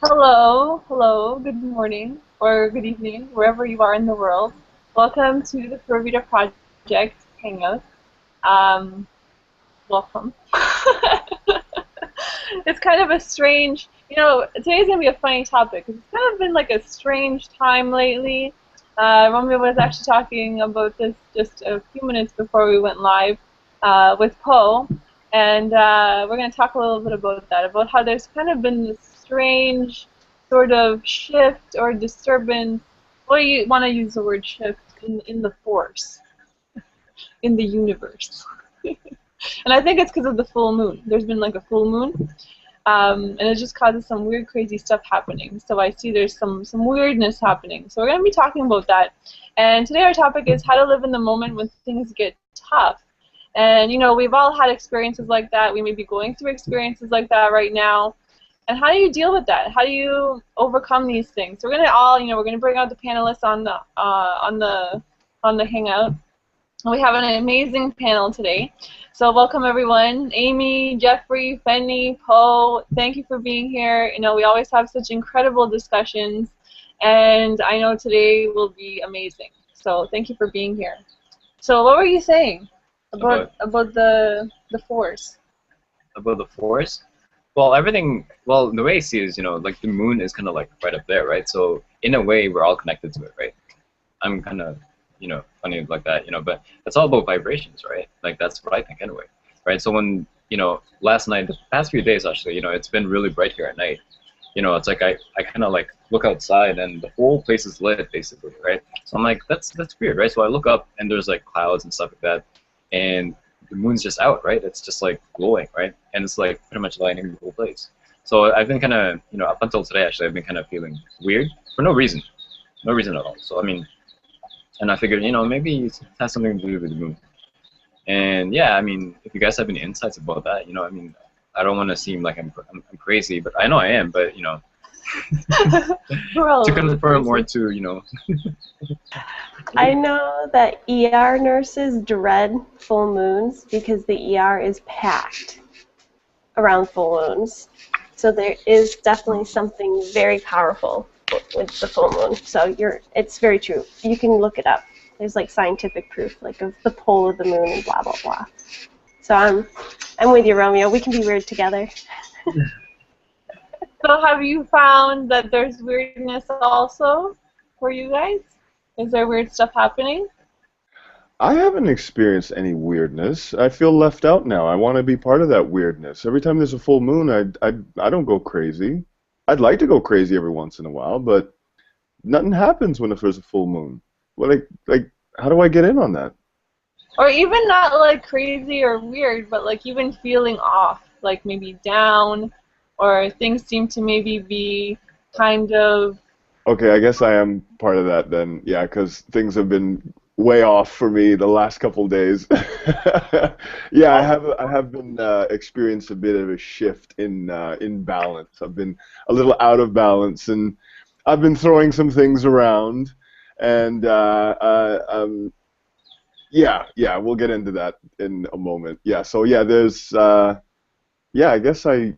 Hello, good morning or good evening, wherever you are in the world. Welcome to the Pura Vida Project Hangout. Um, Welcome. It's kind of a strange, today's going to be a funny topic. It's kind of been like a strange time lately. Romeo was actually talking about this just a few minutes before we went live with Poe, and we're going to talk a little bit about that, about how there's kind of been this strange sort of shift or disturbance. Well, you want to use the word shift in the force, in the universe. And I think it's because of the full moon. There's been like a full moon, and it just causes some weird, crazy stuff happening. So I see there's some weirdness happening. So we're going to be talking about that. And today our topic is how to live in the moment when things get tough. And, we've all had experiences like that. We may be going through experiences like that right now. And how do you deal with that? How do you overcome these things? So we're going to all, we're going to bring out the panelists on the Hangout. We have an amazing panel today. So welcome everyone. Amy, Jeffrey, Fenny, Poe, thank you for being here. We always have such incredible discussions, and I know today will be amazing. So thank you for being here. So what were you saying about the force? About the force? Well, the way I see it is, like the moon is kind of like right up there, right? So in a way, we're all connected to it, right? I'm kind of funny like that, but it's all about vibrations, right? Like that's what I think anyway, right? So when, last night, the past few days actually, it's been really bright here at night. It's like I kind of like look outside and the whole place is lit basically, right? So I'm like, that's weird, right? So I look up and there's like clouds and stuff like that, and the moon's just out, right? It's just like glowing, right? And it's like pretty much lighting the whole place. So I've been kind of, up until today actually, I've been kind of feeling weird for no reason at all. So I mean. And I figured, maybe it has something to do with the moon. And yeah, I mean, if you guys have any insights about that, I mean, I don't want to seem like I'm crazy, but I know I am, but, to confirm more to, I know that ER nurses dread full moons because the ER is packed around full moons. So there is definitely something very powerful with the full moon. So it's very true. You can look it up. There's like scientific proof, like of the pole of the moon and blah blah blah. So I'm with you, Romeo. We can be weird together. So have you found that there's weirdness also for you guys? Is there weird stuff happening? I haven't experienced any weirdness. I feel left out now. I want to be part of that weirdness. Every time there's a full moon, I don't go crazy. I'd like to go crazy every once in a while, but nothing happens when there's a full moon. Like, how do I get in on that? Or even not like crazy or weird, but like even feeling off, like maybe down, or things seem to maybe be kind of... Okay, I guess I am part of that then. Yeah, because things have been way off for me the last couple of days. Yeah, I have been experienced a bit of a shift in balance. I've been a little out of balance, and I've been throwing some things around, and yeah, we'll get into that in a moment. Yeah, so yeah, there's yeah, I guess I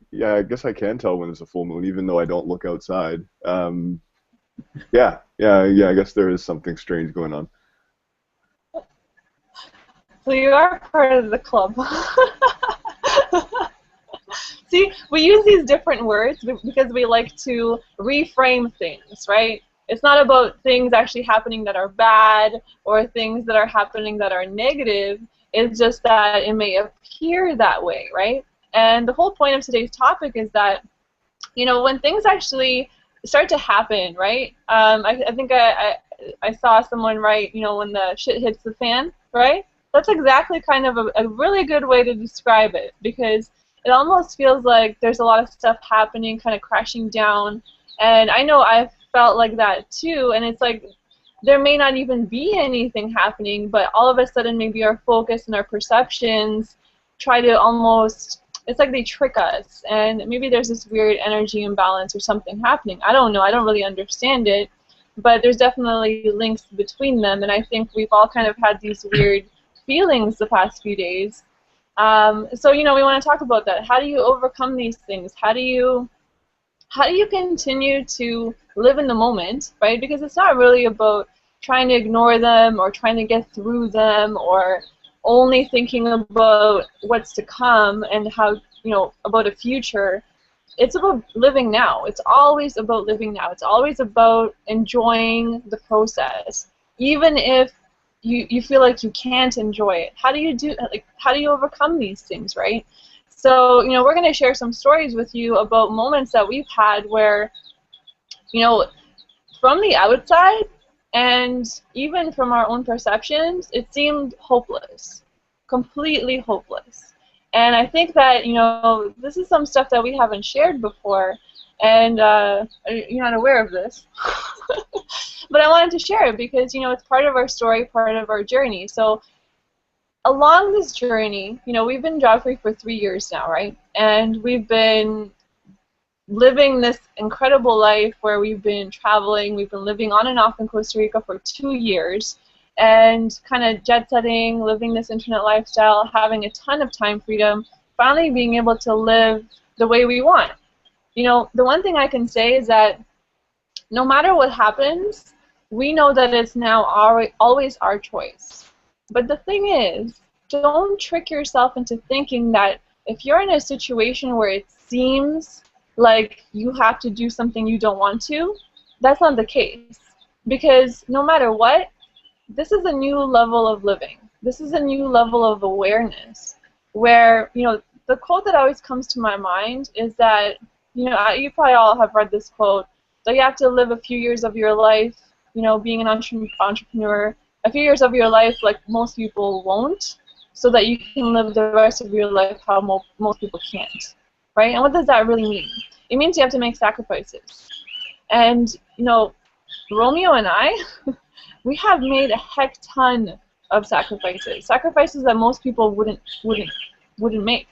can tell when it's a full moon, even though I don't look outside. Yeah, I guess there is something strange going on. So you are part of the club. See, we use these different words because we like to reframe things, right? It's not about things actually happening that are bad or things that are happening that are negative. It's just that it may appear that way, right? And the whole point of today's topic is that, when things actually start to happen, right? I think I saw someone write, when the shit hits the fan, right? That's exactly kind of a really good way to describe it, because it almost feels like there's a lot of stuff happening, kind of crashing down. And I know I've felt like that too, and it's like there may not even be anything happening, but all of a sudden maybe our focus and our perceptions try to almost, it's like they trick us, and maybe there's this weird energy imbalance or something happening. I don't know, I don't really understand it, but there's definitely links between them, and I think we've all kind of had these weird feelings the past few days. So, we want to talk about that. How do you overcome these things? How do you how do you continue to live in the moment, right? Because it's not really about trying to ignore them or trying to get through them or only thinking about what's to come and how, you know, about a future. It's about living now. It's always about living now. It's always about enjoying the process, even if you feel like you can't enjoy it. How do you overcome these things, right? So, you know, we're going to share some stories with you about moments that we've had where, you know, from the outside and even from our own perceptions, it seemed hopeless, completely hopeless. And I think that, you know, this is some stuff that we haven't shared before, and you're not aware of this. But I wanted to share it because, you know, it's part of our story, part of our journey. So along this journey, you know, we've been job-free for 3 years now, right? And we've been living this incredible life where we've been traveling, we've been living on and off in Costa Rica for 2 years, and kind of jet-setting, living this internet lifestyle, having a ton of time freedom, finally being able to live the way we want. You know, the one thing I can say is that no matter what happens, we know that it's now always our choice. But the thing is, don't trick yourself into thinking that if you're in a situation where it seems like you have to do something you don't want to, that's not the case. Because no matter what, this is a new level of living. This is a new level of awareness where, you know, the quote that always comes to my mind is that, you know, you probably all have read this quote, that you have to live a few years of your life, you know, being an entrepreneur, a few years of your life like most people won't, so that you can live the rest of your life how most people can't, right? And what does that really mean? It means you have to make sacrifices. And, you know, Romeo and I, we have made a heck ton of sacrifices that most people wouldn't make,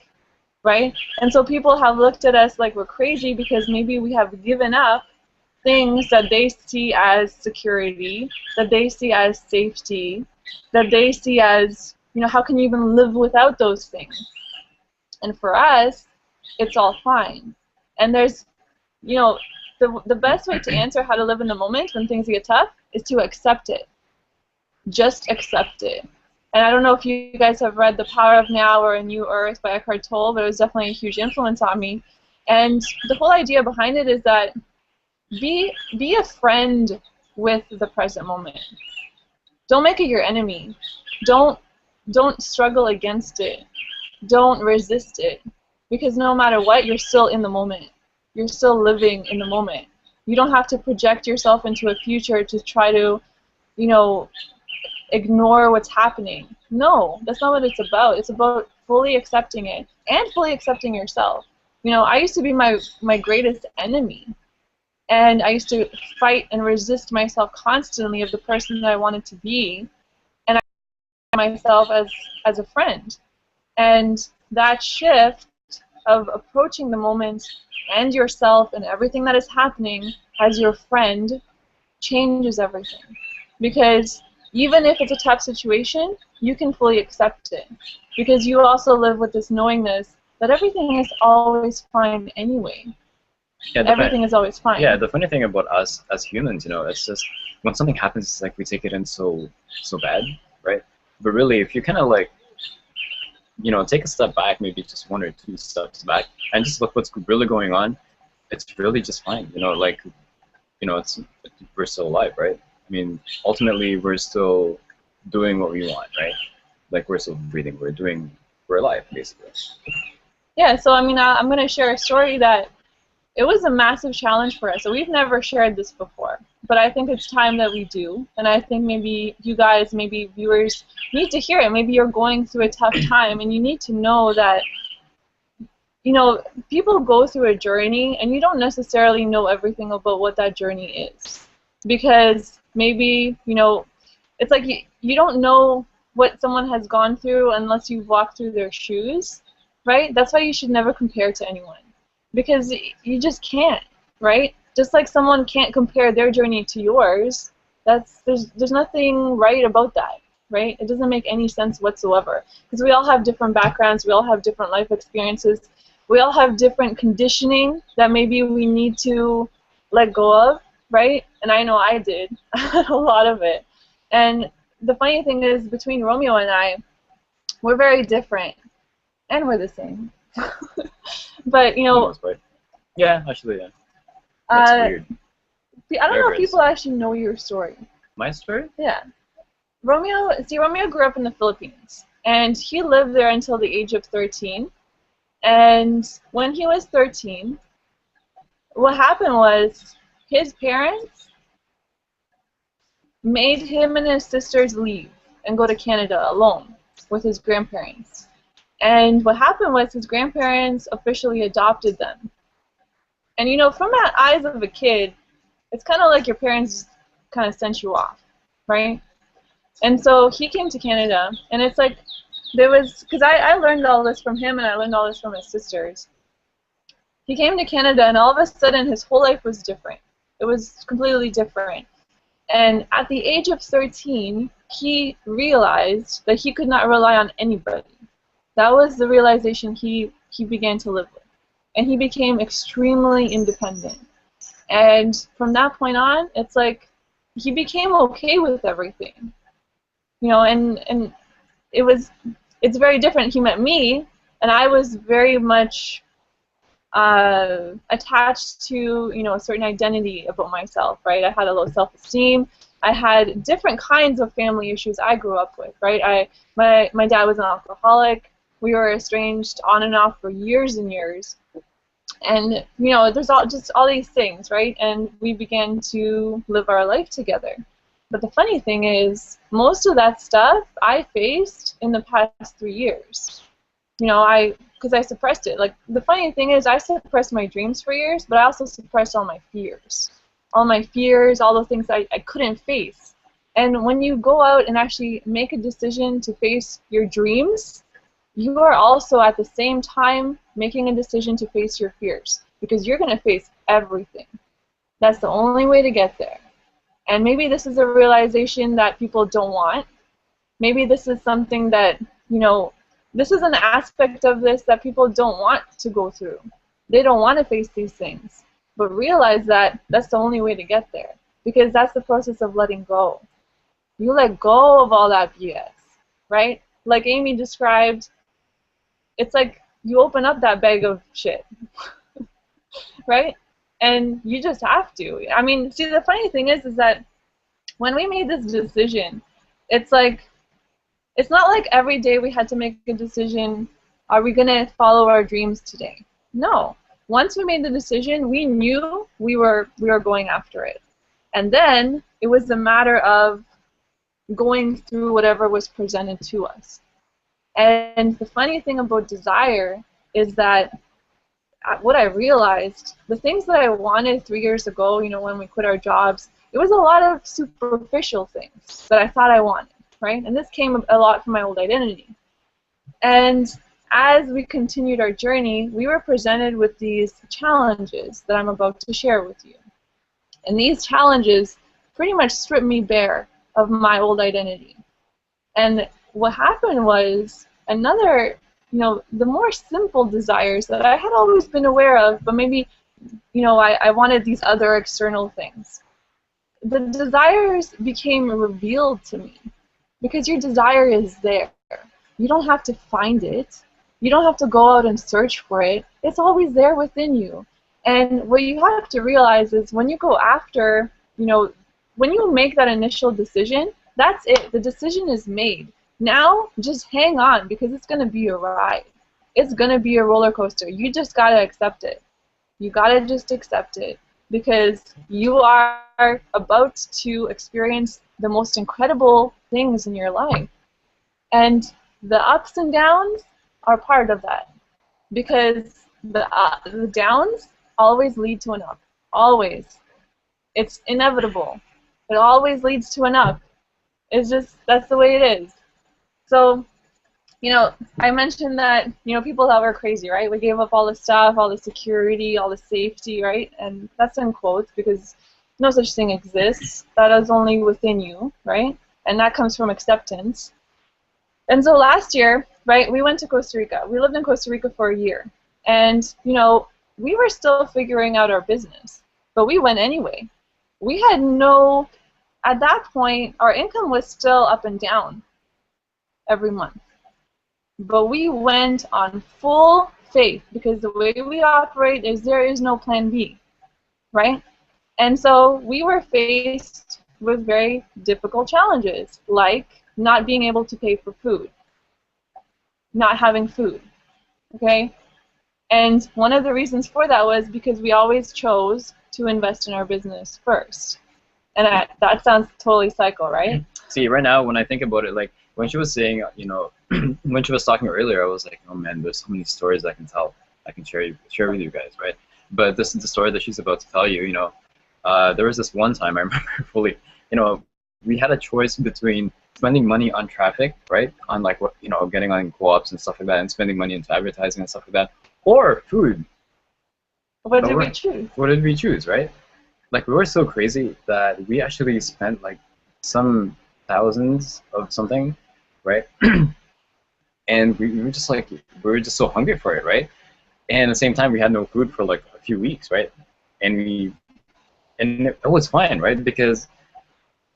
right? And so people have looked at us like we're crazy because maybe we have given up things that they see as security, that they see as safety, that they see as, you know, how can you even live without those things? And for us, it's all fine. And there's, you know, the best way to answer how to live in the moment when things get tough is to accept it. Just accept it. And I don't know if you guys have read The Power of Now or A New Earth by Eckhart Tolle, but it was definitely a huge influence on me. And the whole idea behind it is that be a friend with the present moment. Don't make it your enemy. Don't struggle against it. Don't resist it. Because no matter what, you're still in the moment. You're still living in the moment. You don't have to project yourself into a future to try to, you know, ignore what's happening. No, that's not what it's about. It's about fully accepting it and fully accepting yourself. You know, I used to be my greatest enemy. And I used to fight and resist myself constantly of the person that I wanted to be. And I saw myself as a friend. And that shift of approaching the moment and yourself and everything that is happening as your friend changes everything. Because even if it's a tough situation, you can fully accept it. Because you also live with this knowingness that everything is always fine anyway. Yeah, everything is always fine. Yeah, the funny thing about us as humans, you know, it's just when something happens, it's like we take it in so bad, right? But really, if you kind of like, you know, take a step back, maybe just 1 or 2 steps back, and just look what's really going on, it's really just fine. You know, like, you know, we're still alive, right? I mean, ultimately, we're still doing what we want, right? Like, we're still breathing, we're alive, basically. Yeah, so I mean, I'm going to share a story that it was a massive challenge for us. So we've never shared this before, but I think it's time that we do. And I think maybe you guys, maybe viewers need to hear it. Maybe you're going through a tough time and you need to know that, you know, people go through a journey and you don't necessarily know everything about what that journey is. Because maybe, you know, it's like you don't know what someone has gone through unless you've walked through their shoes, right? That's why you should never compare to anyone. Because you just can't, right? Just like someone can't compare their journey to yours, there's nothing right about that, right? It doesn't make any sense whatsoever. Because we all have different backgrounds, we all have different life experiences. We all have different conditioning that maybe we need to let go of, right? And I know I did a lot of it. And the funny thing is, between Romeo and I, we're very different, and we're the same. But, you know, yeah, actually, yeah. That's weird. I don't know if people actually know your story. My story? Yeah. Romeo grew up in the Philippines, and he lived there until the age of 13. And when he was 13, what happened was his parents made him and his sisters leave and go to Canada alone with his grandparents. And what happened was his grandparents officially adopted them. And you know, from the eyes of a kid, it's kind of like your parents kind of sent you off, right? And so he came to Canada, and it's like there was, because I learned all this from him, and I learned all this from his sisters. He came to Canada, and all of a sudden his whole life was different. It was completely different. And at the age of 13, he realized that he could not rely on anybody. That was the realization he began to live with. And he became extremely independent. And from that point on, it's like he became okay with everything. You know, and it's very different. He met me, and I was very much attached to, you know, a certain identity about myself, right? I had a low self-esteem. I had different kinds of family issues I grew up with, right? My dad was an alcoholic. We were estranged on and off for years and years. And, you know, there's just all these things, right? And we began to live our life together. But the funny thing is, most of that stuff I faced in the past 3 years. You know, because I suppressed it. Like, the funny thing is, I suppressed my dreams for years, but I also suppressed all my fears. All my fears, all the things I couldn't face. And when you go out and actually make a decision to face your dreams, you are also at the same time making a decision to face your fears, because you're going to face everything. That's the only way to get there. And maybe this is a realization that people don't want. Maybe this is something that, you know, this is an aspect of this that people don't want to go through. They don't want to face these things. But realize that that's the only way to get there, because that's the process of letting go. You let go of all that BS, right? Like Amy described, it's like you open up that bag of shit, right? And you just have to. I mean, see, the funny thing is that when we made this decision, it's like, it's not like every day we had to make a decision, are we going to follow our dreams today? No. Once we made the decision, we knew we were going after it. And then it was a matter of going through whatever was presented to us. And the funny thing about desire is that what I realized, the things that I wanted 3 years ago, you know, when we quit our jobs, it was a lot of superficial things that I thought I wanted, right? And this came a lot from my old identity. And as we continued our journey, we were presented with these challenges that I'm about to share with you. And these challenges pretty much stripped me bare of my old identity. And what happened was another, you know, the more simple desires that I had always been aware of, but maybe, you know, I wanted these other external things. The desires became revealed to me, because your desire is there. You don't have to find it. You don't have to go out and search for it. It's always there within you. And what you have to realize is when you go after, you know, when you make that initial decision, that's it. The decision is made. Now, just hang on, because it's going to be a ride. It's going to be a roller coaster. You just got to accept it. You got to just accept it, because you are about to experience the most incredible things in your life. And the ups and downs are part of that, because the downs always lead to an up. Always. It's inevitable. It always leads to an up. It's just, that's the way it is. So, you know, I mentioned that, you know, people thought we're crazy, right? We gave up all the stuff, all the security, all the safety, right? And that's in quotes, because no such thing exists. That is only within you, right? And that comes from acceptance. And so last year, right, we went to Costa Rica. We lived in Costa Rica for a year. And, you know, we were still figuring out our business, but we went anyway. We had no, at that point, our income was still up and down every month. But we went on full faith because the way we operate is there is no plan B, right? And so we were faced with very difficult challenges, like not being able to pay for food, not having food, okay? And one of the reasons for that was because we always chose to invest in our business first. And that sounds totally psycho, right? See, right now, when I think about it, like, when she was saying, you know, when she was talking earlier, I was like, oh man, there's so many stories I can tell, I can share with you guys, right? But this is the story that she's about to tell you, you know. There was this one time, I remember fully, you know, we had a choice between spending money on traffic, right? On like, what, you know, getting on co-ops and stuff like that, and spending money into advertising and stuff like that, or food. What did we choose? What did we choose, right? Like, we were so crazy that we actually spent like some thousands of something, right? And we were just like, we were just so hungry for it, right? And at the same time, we had no food for like a few weeks, right? And it was fine, right? Because,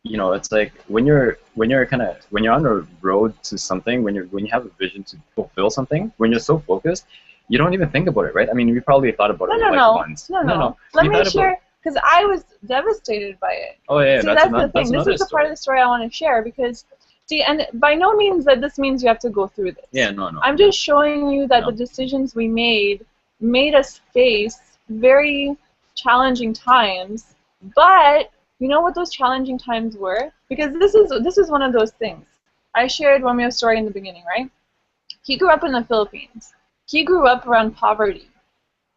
you know, it's like when you're on the road to something, when you have a vision to fulfill something, when you're so focused, you don't even think about it, right? I mean, we probably thought about it once. No. Let me share, because I was devastated by it. Oh yeah, see, that's the thing. This is the part of the story I want to share because, see, and by no means that this means you have to go through this. Yeah, no. I'm just showing you that the decisions we made us face very challenging times. But you know what those challenging times were? Because this is one of those things. I shared Romeos Story in the beginning, right? He grew up in the Philippines. He grew up around poverty.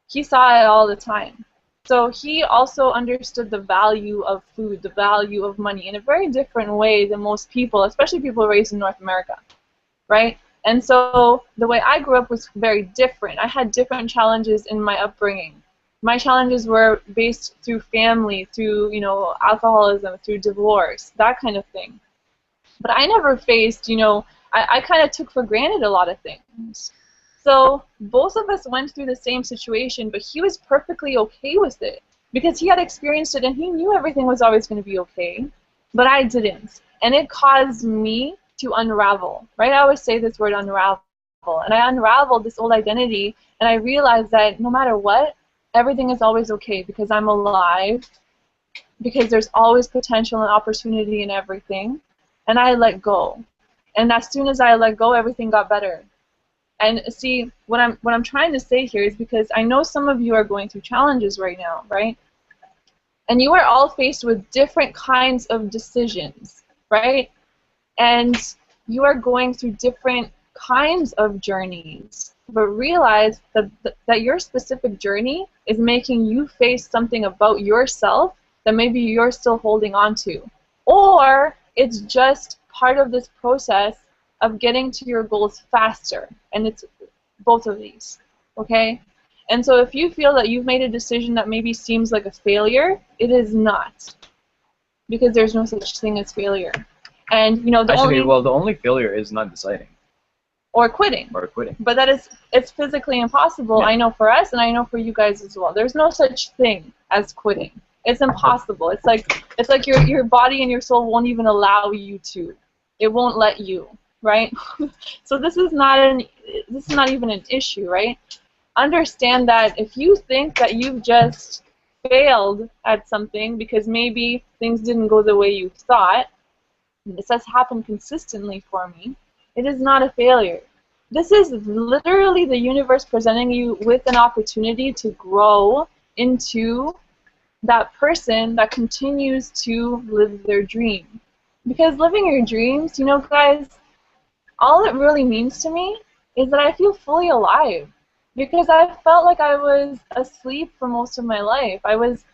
He saw it all the time. So he also understood the value of food, the value of money in a very different way than most people, especially people raised in North America, right? And so the way I grew up was very different. I had different challenges in my upbringing. My challenges were based through family, through, you know, alcoholism, through divorce, that kind of thing. But I never faced, you know, I kind of took for granted a lot of things. So both of us went through the same situation, but he was perfectly okay with it because he had experienced it and he knew everything was always going to be okay, but I didn't. And it caused me to unravel, right? I always say this word, unravel. And I unraveled this old identity, and I realized that no matter what, everything is always okay because I'm alive, because there's always potential and opportunity in everything, and I let go. And as soon as I let go, everything got better. And see, what I'm trying to say here is because I know some of you are going through challenges right now, right? And you are all faced with different kinds of decisions, right? And you are going through different kinds of journeys. But realize that your specific journey is making you face something about yourself that maybe you're still holding on to. Or it's just part of this process of getting to your goals faster, and it's both of these, okay? And so if you feel that you've made a decision that maybe seems like a failure, it is not, because there's no such thing as failure. And you know, the only failure is not deciding. Or quitting. But it's physically impossible. Yeah. I know for us, and I know for you guys as well. There's no such thing as quitting. It's impossible. It's like your body and your soul won't even allow you to. It won't let you. Right? So this is not even an issue, right? Understand that if you think that you've just failed at something because maybe things didn't go the way you thought, and this has happened consistently for me, it is not a failure. This is literally the universe presenting you with an opportunity to grow into that person that continues to live their dream. Because living your dreams, you know, guys, all it really means to me is that I feel fully alive, because I felt like I was asleep for most of my life. I was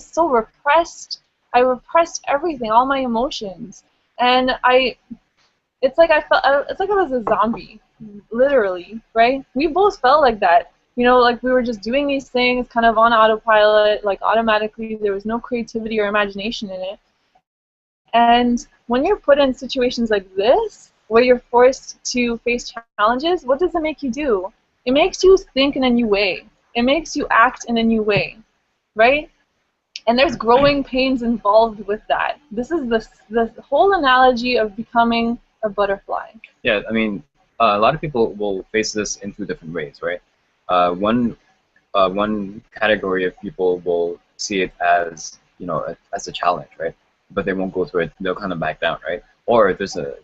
so repressed. I repressed everything, all my emotions, and it's like I was a zombie, literally, right? We both felt like that, you know, like we were just doing these things kind of on autopilot, like automatically. There was no creativity or imagination in it. And when you're put in situations like this, where you're forced to face challenges, what does it make you do? It makes you think in a new way. It makes you act in a new way, right? And there's growing pains involved with that. This is the whole analogy of becoming a butterfly. Yeah, I mean, a lot of people will face this in two different ways, right? One category of people will see it as, you know, as a challenge, right? But they won't go through it. They'll kind of back down, right? Or there's a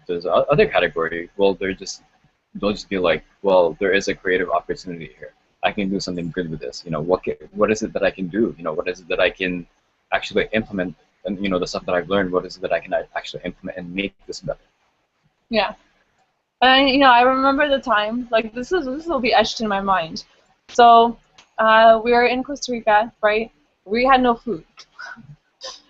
other category. Well, they'll just be like, well, there is a creative opportunity here. I can do something good with this. You know, what is it that I can do? You know, what is it that I can actually implement? And you know, the stuff that I've learned, what is it that I can actually implement and make this better? Yeah. And you know, I remember the time, like this will be etched in my mind. So we were in Costa Rica, right? We had no food,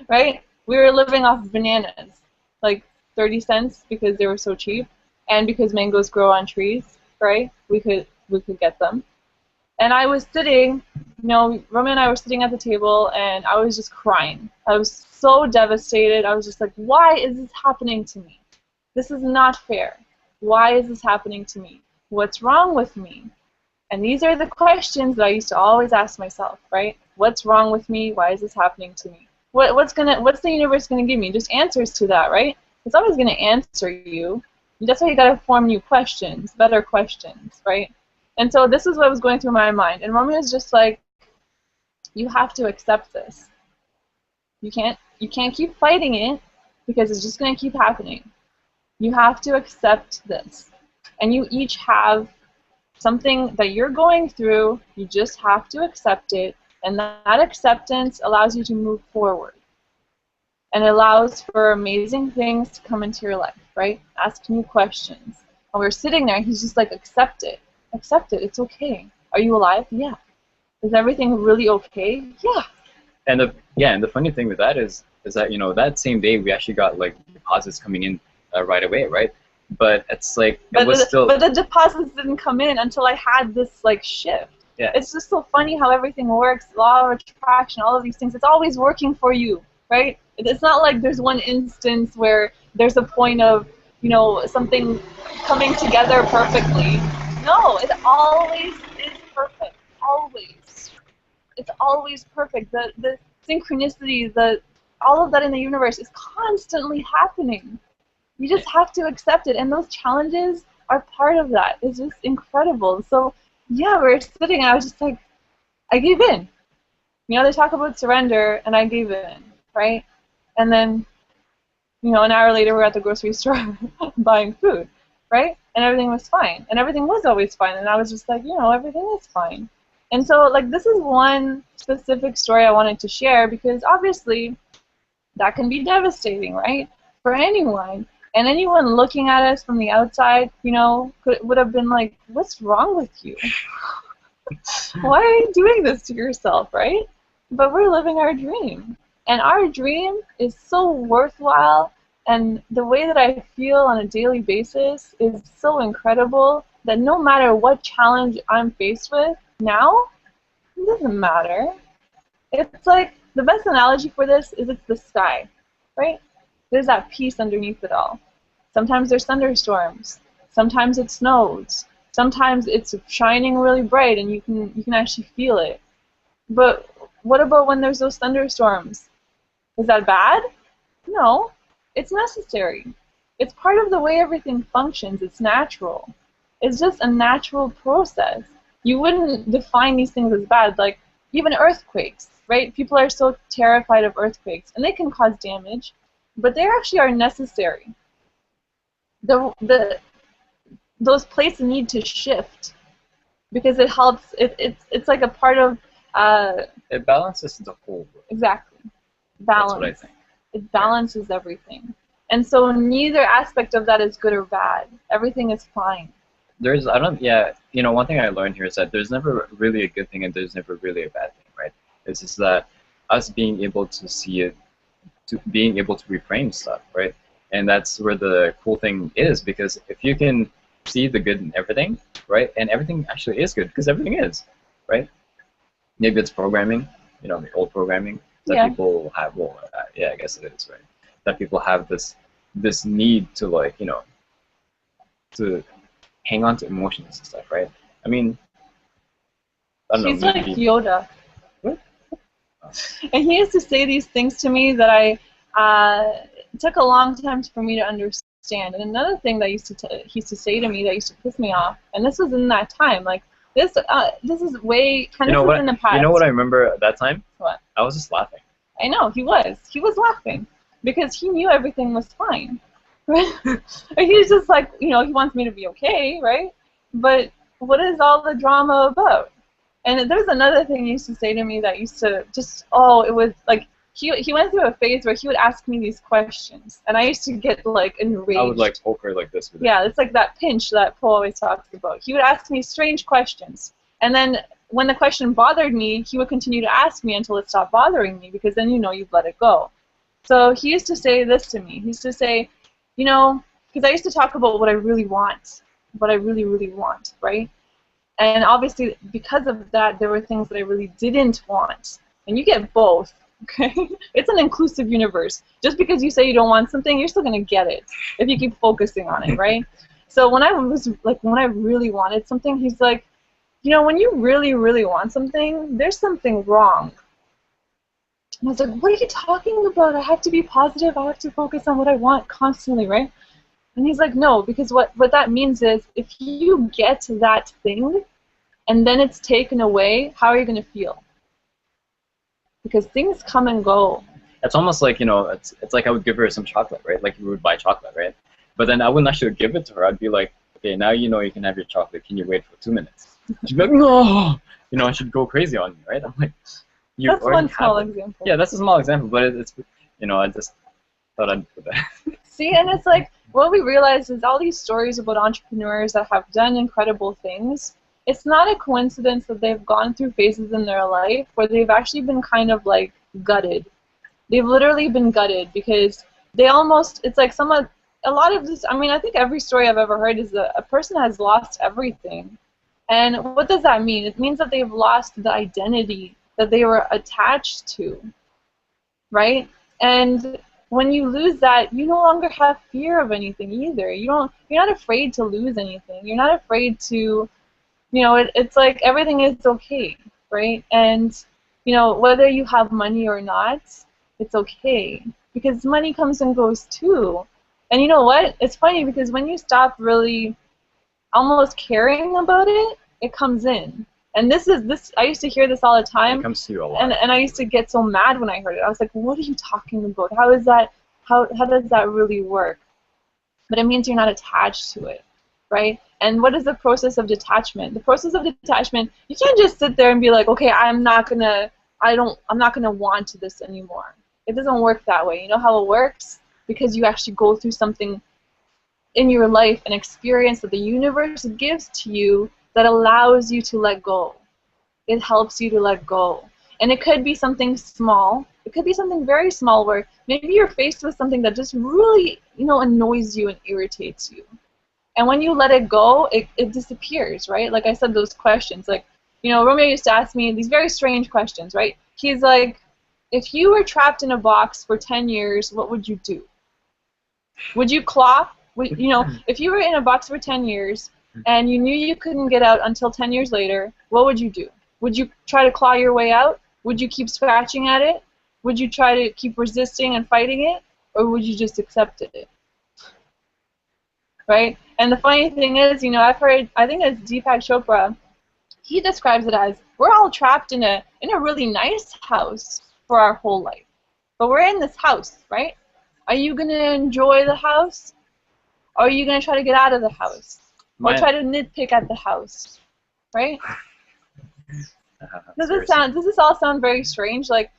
right? We were living off bananas, like 30 cents because they were so cheap, and because mangoes grow on trees, right? We could get them. And I was sitting, you know, Romy and I were sitting at the table, and I was just crying. I was so devastated. I was just like, why is this happening to me? This is not fair. Why is this happening to me? What's wrong with me? And these are the questions that I used to always ask myself, right? What's wrong with me? Why is this happening to me? What's the universe gonna give me? Just answers to that, right? It's always gonna answer you. That's why you gotta form new questions, better questions, right? And so this is what was going through my mind. And Romeo is just like, you have to accept this. You can't keep fighting it because it's just gonna keep happening. You have to accept this. And you each have something that you're going through. You just have to accept it. And that acceptance allows you to move forward. And it allows for amazing things to come into your life, right? Ask new questions. And we're sitting there, and he's just like, accept it. Accept it. It's okay. Are you alive? Yeah. Is everything really okay? Yeah. And the funny thing with that is that, you know, that same day we actually got like deposits coming in right away, right? But it's like but the deposits didn't come in until I had this like shift. Yeah. It's just so funny how everything works. Law of attraction, all of these things. It's always working for you, right? It's not like there's one instance where there's a point of, you know, something coming together perfectly. No, it always is perfect. Always. It's always perfect. The synchronicity, all of that in the universe is constantly happening. You just have to accept it, and those challenges are part of that. It's just incredible. So, yeah, we were sitting, and I was just like, I gave in. You know, they talk about surrender, and I gave in, right? And then, you know, an hour later, we're at the grocery store buying food, right? And everything was fine, and everything was always fine, and I was just like, you know, everything is fine. And so, like, this is one specific story I wanted to share because obviously that can be devastating, right, for anyone. And anyone looking at us from the outside, you know, would have been like, what's wrong with you? Why are you doing this to yourself, right? But we're living our dream. And our dream is so worthwhile, and the way that I feel on a daily basis is so incredible that no matter what challenge I'm faced with now, it doesn't matter. It's like, the best analogy for this is it's the sky, right? There's that peace underneath it all. Sometimes there's thunderstorms. Sometimes it snows. Sometimes it's shining really bright and you can actually feel it. But what about when there's those thunderstorms? Is that bad? No. It's necessary. It's part of the way everything functions. It's natural. It's just a natural process. You wouldn't define these things as bad. Like, even earthquakes, right? People are so terrified of earthquakes, and they can cause damage. But they actually are necessary. Those plates need to shift because it helps. It's like a part of. It balances the whole world. Exactly. Balance. That's what I think. It balances everything, and so neither aspect of that is good or bad. Everything is fine. You know, one thing I learned here is that there's never really a good thing and there's never really a bad thing, right? It's just that us being able to see it, being able to reframe stuff, right? And that's where the cool thing is, because if you can see the good in everything, right? And everything actually is good, because everything is, right? Maybe it's programming, you know, the old programming that people have. Well, yeah, I guess it is, right? That people have this need to, like, you know, to hang on to emotions and stuff, right? I mean, I don't He's know, like maybe. Yoda. And he used to say these things to me that it took a long time for me to understand. And another thing that he used to say to me that used to piss me off, and this was in that time, like this is way kind of in the past. You know what I remember at that time? What? I was just laughing. I know he was laughing because he knew everything was fine. He's just like, he wants me to be okay, right? But what is all the drama about? And there's another thing he used to say to me that used to just, it was like, he went through a phase where he would ask me these questions, and I used to get, like, enraged. I would, like, poke her like this with it. Yeah, it's like that pinch that Paul always talks about. He would ask me strange questions, and then when the question bothered me, he would continue to ask me until it stopped bothering me, because then, you've let it go. So he used to say this to me. He used to say, because I used to talk about what I really want, what I really, really want, right? And obviously, because of that, there were things that I really didn't want. And you get both, okay? It's an inclusive universe. Just because you say you don't want something, you're still going to get it if you keep focusing on it, right? So when I really wanted something, he's like, when you really, really want something, there's something wrong. And I was like, what are you talking about? I have to be positive. I have to focus on what I want constantly, right? And he's like, no, because what that means is if you get that thing and then it's taken away, how are you going to feel? Because things come and go. It's almost like, it's like I would give her some chocolate, right? Like you would buy chocolate, right? But then I wouldn't actually give it to her. I'd be like, okay, now you can have your chocolate. Can you wait for 2 minutes? She'd be like, no! I should go crazy on you, right? I'm like, you that's one small example. Yeah, that's a small example, but it's I just thought I'd put that. See, and it's like, what we realize is all these stories about entrepreneurs that have done incredible things, it's not a coincidence that they've gone through phases in their life where they've actually been kind of like gutted. They've literally been gutted because they almost, it's like a lot of this, I think every story I've ever heard is that a person has lost everything. And what does that mean? It means that they've lost the identity that they were attached to, right? And when you lose that, you no longer have fear of anything either. You're not afraid to lose anything. You're not afraid to, it's like everything is okay, right? And, whether you have money or not, it's okay. Because money comes and goes too. And you know what? It's funny because when you stop really almost caring about it, it comes in. And I used to hear this all the time. It comes to you a lot. And I used to get so mad when I heard it. I was like, what are you talking about? How does that really work? But it means you're not attached to it, right? And what is the process of detachment? The process of detachment, you can't just sit there and be like, okay, I'm not gonna want this anymore. It doesn't work that way. You know how it works? Because you actually go through something in your life, an experience that the universe gives to you that allows you to let go. It helps you to let go. And it could be something small. It could be something very small where maybe you're faced with something that just really, annoys you and irritates you. And when you let it go, it disappears, right? Like I said, those questions. Like, Romeo used to ask me these very strange questions, right? He's like, if you were trapped in a box for 10 years, what would you do? Would you claw? If you were in a box for 10 years and you knew you couldn't get out until 10 years later, what would you do? Would you try to claw your way out? Would you keep scratching at it? Would you try to keep resisting and fighting it? Or would you just accept it? Right? And the funny thing is, I've heard, I think it's Deepak Chopra, he describes it as, we're all trapped in a really nice house for our whole life. But we're in this house, right? Are you going to enjoy the house? Or are you going to try to get out of the house? Or try to nitpick at the house? Right? Does this all sound very strange? Like,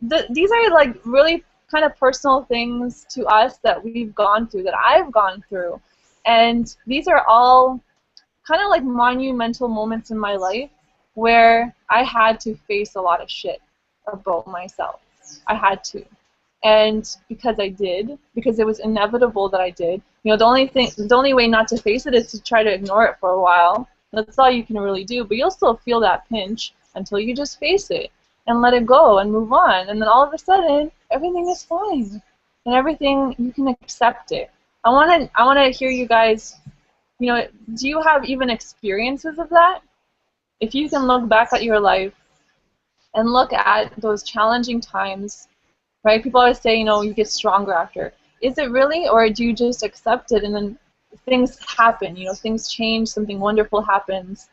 these are like really kind of personal things to us that we've gone through, that I've gone through. And these are all kind of like monumental moments in my life where I had to face a lot of shit about myself. I had to. And because I did, because it was inevitable that I did, the only way not to face it is to try to ignore it for a while. That's all you can really do. But you'll still feel that pinch until you just face it and let it go and move on. And then all of a sudden, everything is fine. And everything, you can accept it. I want to hear you guys, do you have even experiences of that? if you can look back at your life and look at those challenging times, right? People always say, you get stronger after. Is it really, or do you just accept it and then things happen, things change, something wonderful happens,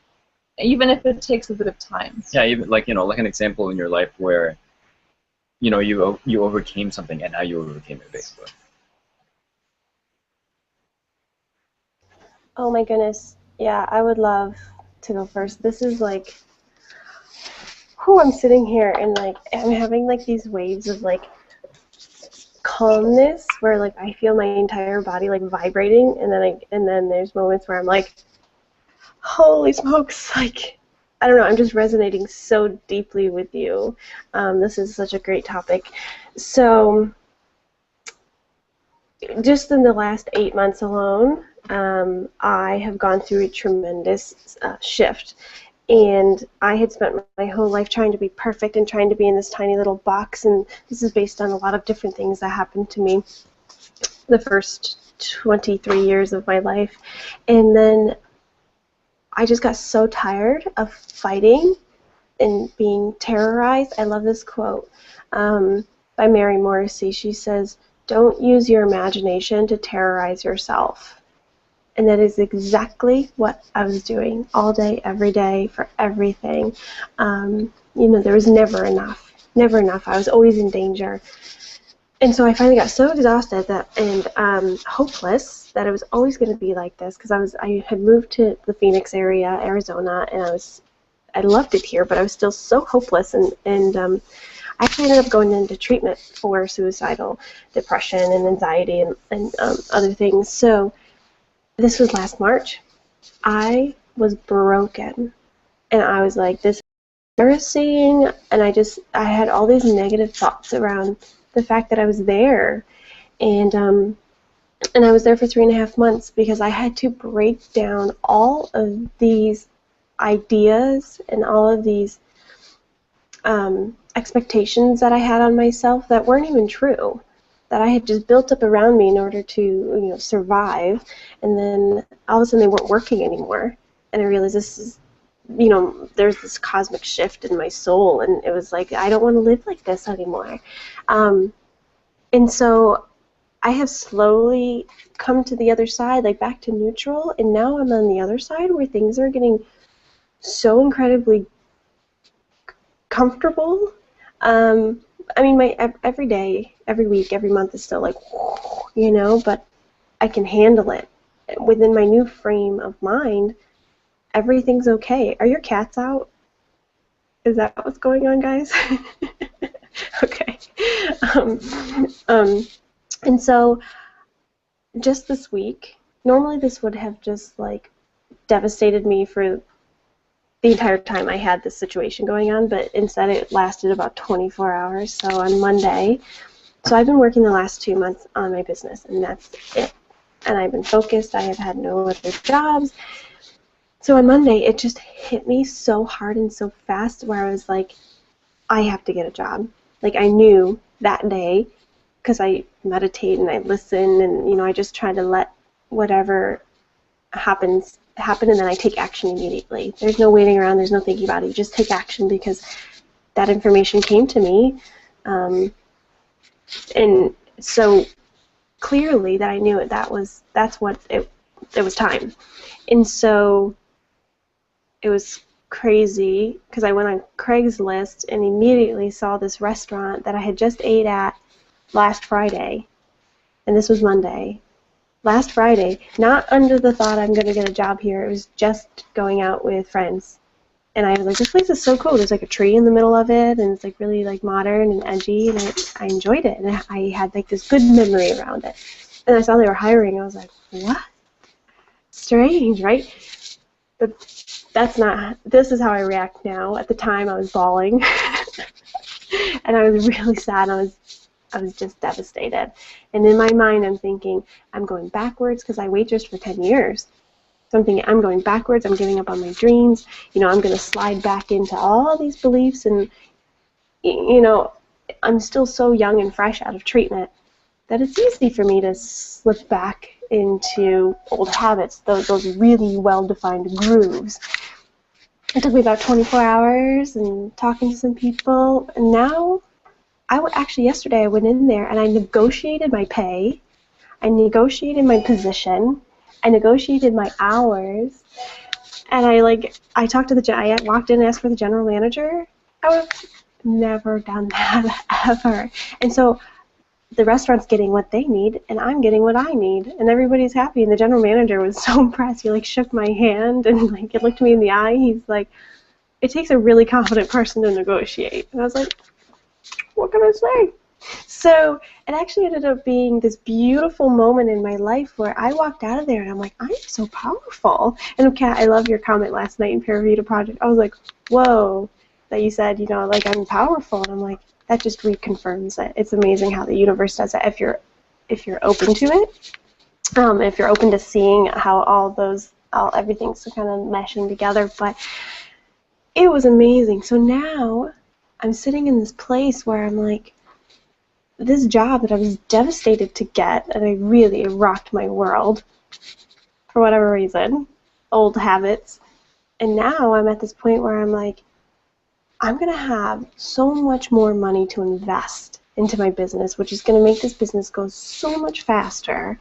even if it takes a bit of time? Yeah, even like an example in your life where you overcame something and how you overcame it, basically. Oh my goodness. Yeah, I would love to go first. This is like, I'm sitting here and like I'm having like these waves of like calmness where like I feel my entire body like vibrating, and then there's moments where I'm like, holy smokes, like I don't know, I'm just resonating so deeply with you. This is such a great topic. So just in the last 8 months alone, I have gone through a tremendous shift. And I had spent my whole life trying to be perfect and trying to be in this tiny little box. And this is based on a lot of different things that happened to me the first 23 years of my life. And then I just got so tired of fighting and being terrorized. I love this quote by Mary Morrissey. She says, "Don't use your imagination to terrorize yourself." And that is exactly what I was doing all day, every day, for everything. There was never enough. Never enough. I was always in danger. And so I finally got so exhausted and hopeless that it was always going to be like this, because I had moved to the Phoenix area, Arizona, and I loved it here, but I was still so hopeless, and I actually ended up going into treatment for suicidal depression and anxiety and other things. So this was last March. I was broken, and I was like, this is embarrassing, and I had all these negative thoughts around the fact that I was there, and I was there for 3.5 months because I had to break down all of these ideas and all of these expectations that I had on myself that weren't even true, that I had just built up around me in order to survive, and then all of a sudden they weren't working anymore, and I realized this is there's this cosmic shift in my soul, and it was like, I don't want to live like this anymore. And so I have slowly come to the other side, like back to neutral, and now I'm on the other side where things are getting so incredibly comfortable. My every day, every week, every month is still like, but I can handle it. Within my new frame of mind, everything's okay. Are your cats out? Is that what's going on, guys? Okay. And so just this week, normally this would have just like devastated me for the entire time I had this situation going on, but instead it lasted about 24 hours. So on Monday, so I've been working the last 2 months on my business, and that's it. And I've been focused. I have had no other jobs. So on Monday, it just hit me so hard and so fast where I was like, I have to get a job. Like, I knew that day, because I meditate and I listen, and I just try to let whatever happen, and then I take action immediately. There's no waiting around. There's no thinking about it. You just take action because that information came to me, and so clearly that I knew it. That's what it was time, and so it was crazy because I went on Craigslist and immediately saw this restaurant that I had just ate at last Friday, and this was Monday. Last Friday, not under the thought I'm going to get a job here. It was just going out with friends. And I was like, this place is so cool. There's like a tree in the middle of it, and it's like really like modern and edgy, and I enjoyed it. And I had like this good memory around it. And I saw they were hiring. I was like, what? Strange, right? But that's not, this is how I react now. At the time, I was bawling. And I was really sad. I was just devastated. And in my mind, I'm thinking, I'm going backwards because I waitressed for 10 years. So I'm thinking, I'm going backwards. I'm giving up on my dreams. I'm going to slide back into all these beliefs. And, I'm still so young and fresh out of treatment that it's easy for me to slip back into old habits, those really well-defined grooves. It took me about 24 hours and talking to some people. And now, actually yesterday I went in there and I negotiated my pay. I negotiated my position. I negotiated my hours. And I talked to I walked in and asked for the general manager. I would have never done that ever. And so the restaurant's getting what they need, and I'm getting what I need, and everybody's happy. And the general manager was so impressed. He shook my hand and he looked me in the eye. He's like, "It takes a really confident person to negotiate." And I was like, "What can I say?" So it actually ended up being this beautiful moment in my life where I walked out of there and I'm like, I'm so powerful. And Kat, I love your comment last night in Pura Vida Project. I was like, whoa, that you said, I'm powerful. And I'm like, that just reconfirms it. It's amazing how the universe does it if you're open to it. If you're open to seeing how everything's kind of meshing together. But it was amazing. So now I'm sitting in this place where I'm like, this job that I was devastated to get, and it rocked my world for whatever reason, old habits. And now I'm at this point where I'm like, I'm going to have so much more money to invest into my business, which is going to make this business go so much faster.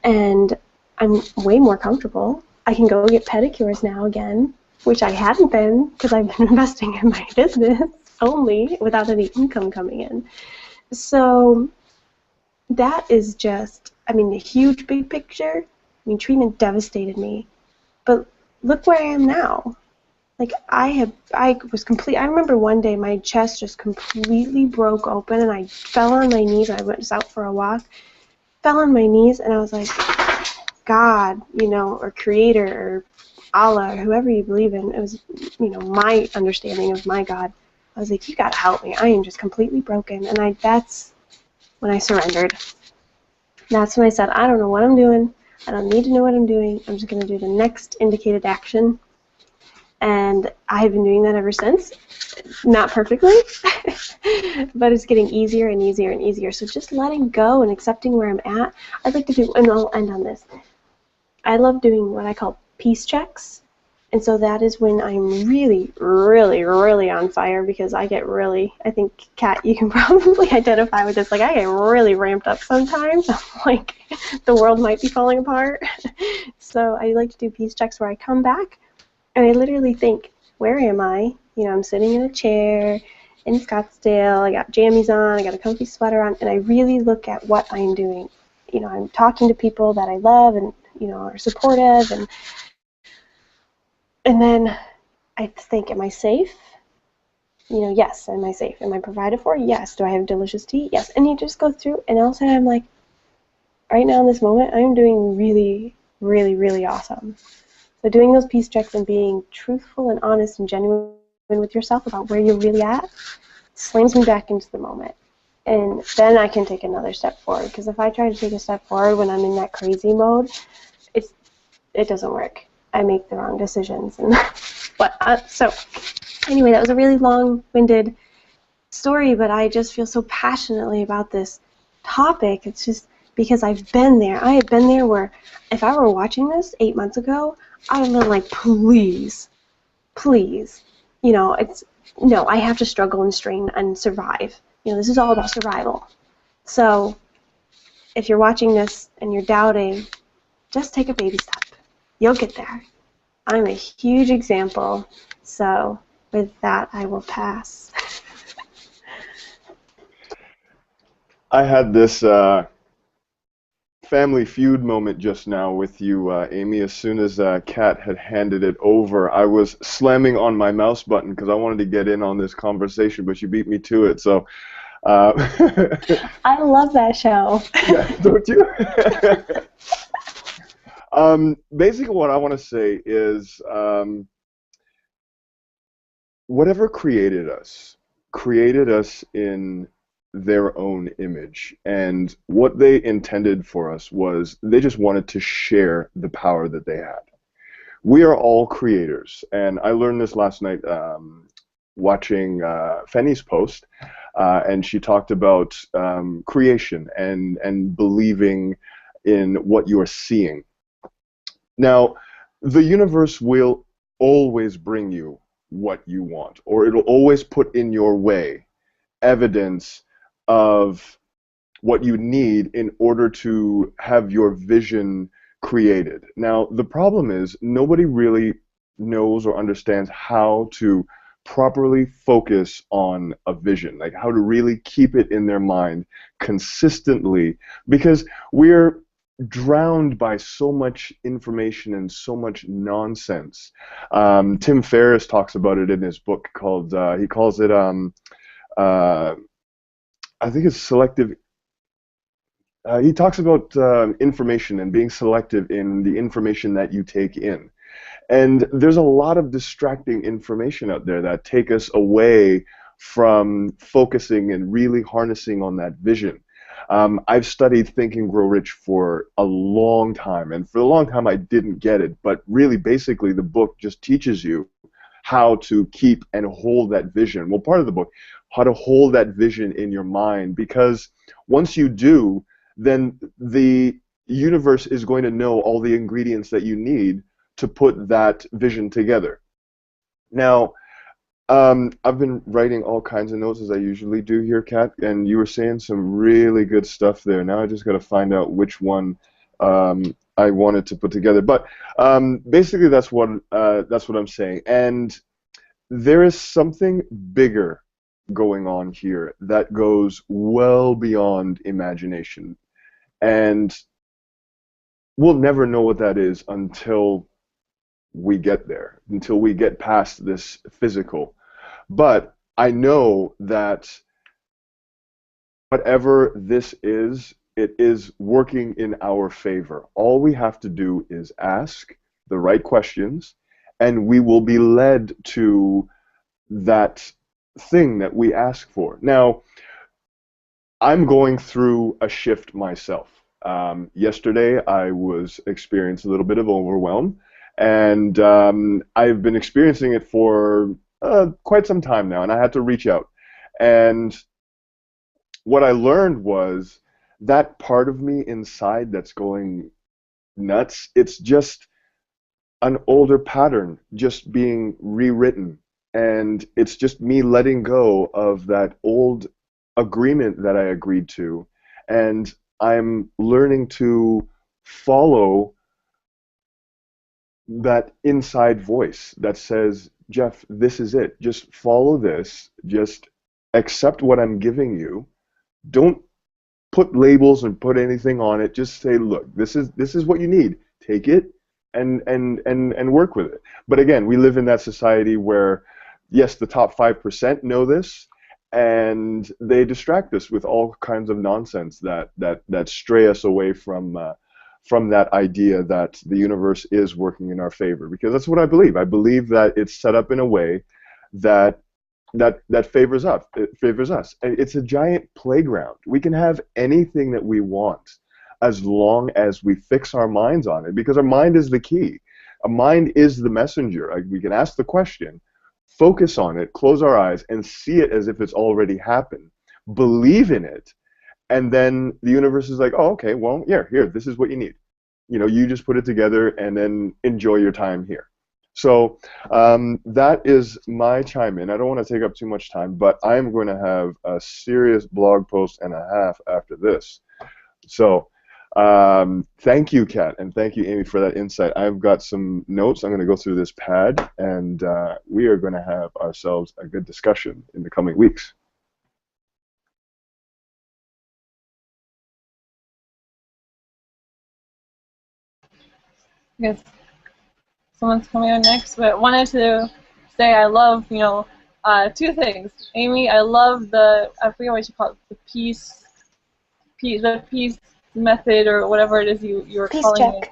And I'm way more comfortable. I can go get pedicures now again, which I hadn't been because I've been investing in my business only without any income coming in. So that is just, the huge big picture. Treatment devastated me. But look where I am now. I remember one day my chest just completely broke open and I fell on my knees. I went out for a walk, fell on my knees, and I was like, God, or Creator, or Allah, or whoever you believe in. It was, my understanding of my God. I was like, you gotta help me. I am just completely broken. And that's when I surrendered. That's when I said, I don't know what I'm doing. I don't need to know what I'm doing. I'm just gonna do the next indicated action. And I've been doing that ever since. Not perfectly, but it's getting easier and easier and easier. So just letting go and accepting where I'm at. I'd like to do, and I'll end on this. I love doing what I call peace checks. And so that is when I'm really, really, really on fire because I get really, I think, Kat, you can probably identify with this. I get really ramped up sometimes. The world might be falling apart. So I like to do peace checks where I come back and I literally think, where am I? I'm sitting in a chair in Scottsdale. I got jammies on. I got a comfy sweater on. And I really look at what I'm doing. I'm talking to people that I love and, are supportive and then I think, am I safe? Yes, am I safe? Am I provided for? Yes. Do I have delicious tea? Yes. And you just go through, and all of a sudden I'm like, right now in this moment, I'm doing really, really, really awesome. So doing those peace checks and being truthful and honest and genuine with yourself about where you're really at slams me back into the moment. And then I can take another step forward. Because if I try to take a step forward when I'm in that crazy mode, it doesn't work. I make the wrong decisions. So anyway, that was a really long-winded story, but I just feel so passionately about this topic. It's just because I've been there. I have been there where if I were watching this 8 months ago, I would have been like, please. I have to struggle and strain and survive. This is all about survival. So if you're watching this and you're doubting, just take a baby step. You'll get there. I'm a huge example. So with that, I will pass. I had this family feud moment just now with you, Amy. As soon as Kat had handed it over, I was slamming on my mouse button because I wanted to get in on this conversation, but you beat me to it. So I love that show. Yeah, don't you? Basically, what I want to say is whatever created us in their own image, and what they intended for us was they just wanted to share the power that they had. We are all creators, and I learned this last night watching Fenny's post, and she talked about creation and believing in what you are seeing. Now, the universe will always bring you what you want, or it'll always put in your way evidence of what you need in order to have your vision created. Now, the problem is nobody really knows or understands how to properly focus on a vision, like how to really keep it in their mind consistently, because we're drowned by so much information and so much nonsense. Tim Ferriss talks about it in his book called, he calls it, I think it's selective. He talks about information and being selective in the information that you take in. And there's a lot of distracting information out there that take us away from focusing and really harnessing on that vision. I've studied Think and Grow Rich for a long time, and for a long time I didn't get it, but really basically the book just teaches you how to keep and hold that vision. Well, part of the book, how to hold that vision in your mind, because once you do, then the universe is going to know all the ingredients that you need to put that vision together. Now, I've been writing all kinds of notes as I usually do here, Kat, and you were saying some really good stuff there. Now I just got to find out which one I wanted to put together. But basically, that's what I'm saying. And there is something bigger going on here that goes well beyond imagination, and we'll never know what that is until we get there, until we get past this physical. But I know that whatever this is, it is working in our favor. All we have to do is ask the right questions, and we will be led to that thing that we ask for. Now, I'm going through a shift myself. Yesterday, I was experiencing a little bit of overwhelm, and I've been experiencing it for quite some time now, and I had to reach out. And what I learned was that part of me inside that's going nuts, it's just an older pattern just being rewritten. And it's just me letting go of that old agreement that I agreed to. And I'm learning to follow that inside voice that says, Jeff, this is it. Just follow this. Just accept what I'm giving you. Don't put labels and put anything on it. Just say, look, this is what you need. Take it and work with it. But again, we live in that society where, yes, the top 5% know this, and they distract us with all kinds of nonsense that stray us away from that idea that the universe is working in our favor. Because that's what I believe. I believe that it's set up in a way that favors us. It favors us. It's a giant playground. We can have anything that we want as long as we fix our minds on it, because our mind is the key. A mind is the messenger. Like, we can ask the question, focus on it, close our eyes, and see it as if it's already happened. Believe in it, and then the universe is like, oh, okay, well, yeah, here, this is what you need. You know, you just put it together and then enjoy your time here. So that is my chime in. I don't want to take up too much time, but I'm going to have a serious blog post and a half after this. So thank you, Kat, and thank you, Amy, for that insight. I've got some notes. I'm going to go through this pad, and we are going to have ourselves a good discussion in the coming weeks. Yes. Someone's coming on next, but wanted to say I love, two things. Amy, I love I forget what you call it, the peace method, or whatever it is you were calling it.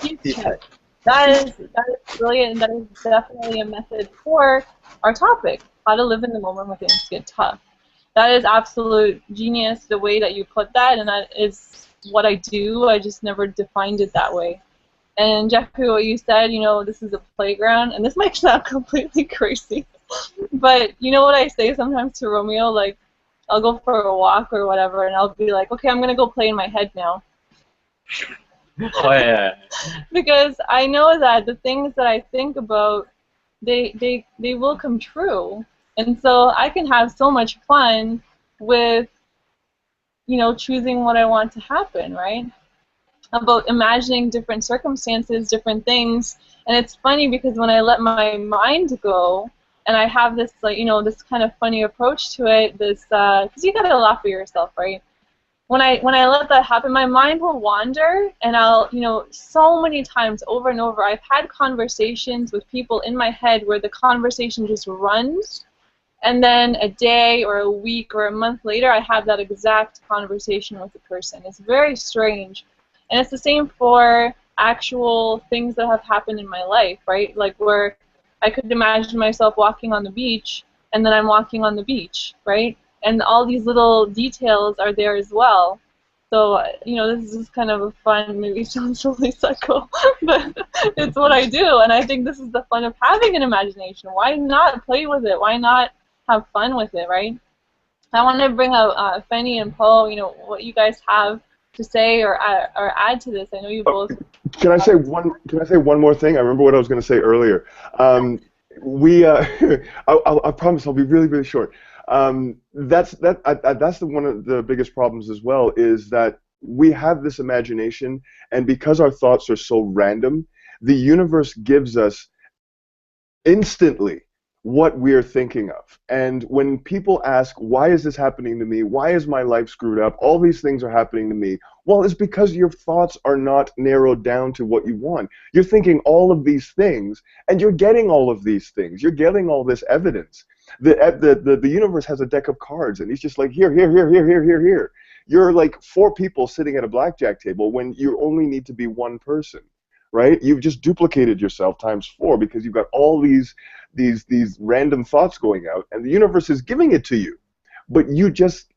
Peace check. That is brilliant, and that is definitely a method for our topic, how to live in the moment when things get tough. That is absolute genius, the way that you put that, and that is what I do. I just never defined it that way. And Jeffrey, what you said, this is a playground, and this might sound completely crazy, but you know what I say sometimes to Romeo, like, I'll go for a walk or whatever, and I'll be like, okay, I'm going to go play in my head now. Oh, yeah. Because I know that the things that I think about they will come true. And so I can have so much fun with, you know, choosing what I want to happen, right? About imagining different circumstances, different things. And it's funny because when I let my mind go, and I have this, like, you know, this kind of funny approach to it, this, because you gotta laugh at yourself, right? When I let that happen, my mind will wander, and I'll, you know, so many times over and over, I've had conversations with people in my head where the conversation just runs, and then a day or a week or a month later, I have that exact conversation with the person. It's very strange. And it's the same for actual things that have happened in my life, right? Like where I could imagine myself walking on the beach, and then I'm walking on the beach, right? And all these little details are there as well. So, you know, this is just kind of a fun, maybe sounds really psycho, but it's what I do. And I think this is the fun of having an imagination. Why not play with it? Why not have fun with it, right? I want to bring up Fanny and Poe, you know, what you guys have to say or add to this. I know you both. Can I say one? Can I say one more thing? I remember what I was going to say earlier. I promise I'll be really, really short. That's one of the biggest problems as well, is that we have this imagination, and because our thoughts are so random, the universe gives us instantly what we're thinking of. And when people ask, why is this happening to me? Why is my life screwed up? All these things are happening to me. Well, it's because your thoughts are not narrowed down to what you want. You're thinking all of these things, and you're getting all of these things. You're getting all this evidence. The universe has a deck of cards, and he's just like, here, here, here, here, here, here, here. You're like 4 people sitting at a blackjack table when you only need to be 1 person, right? You've just duplicated yourself times 4 because you've got all these random thoughts going out, and the universe is giving it to you, but you just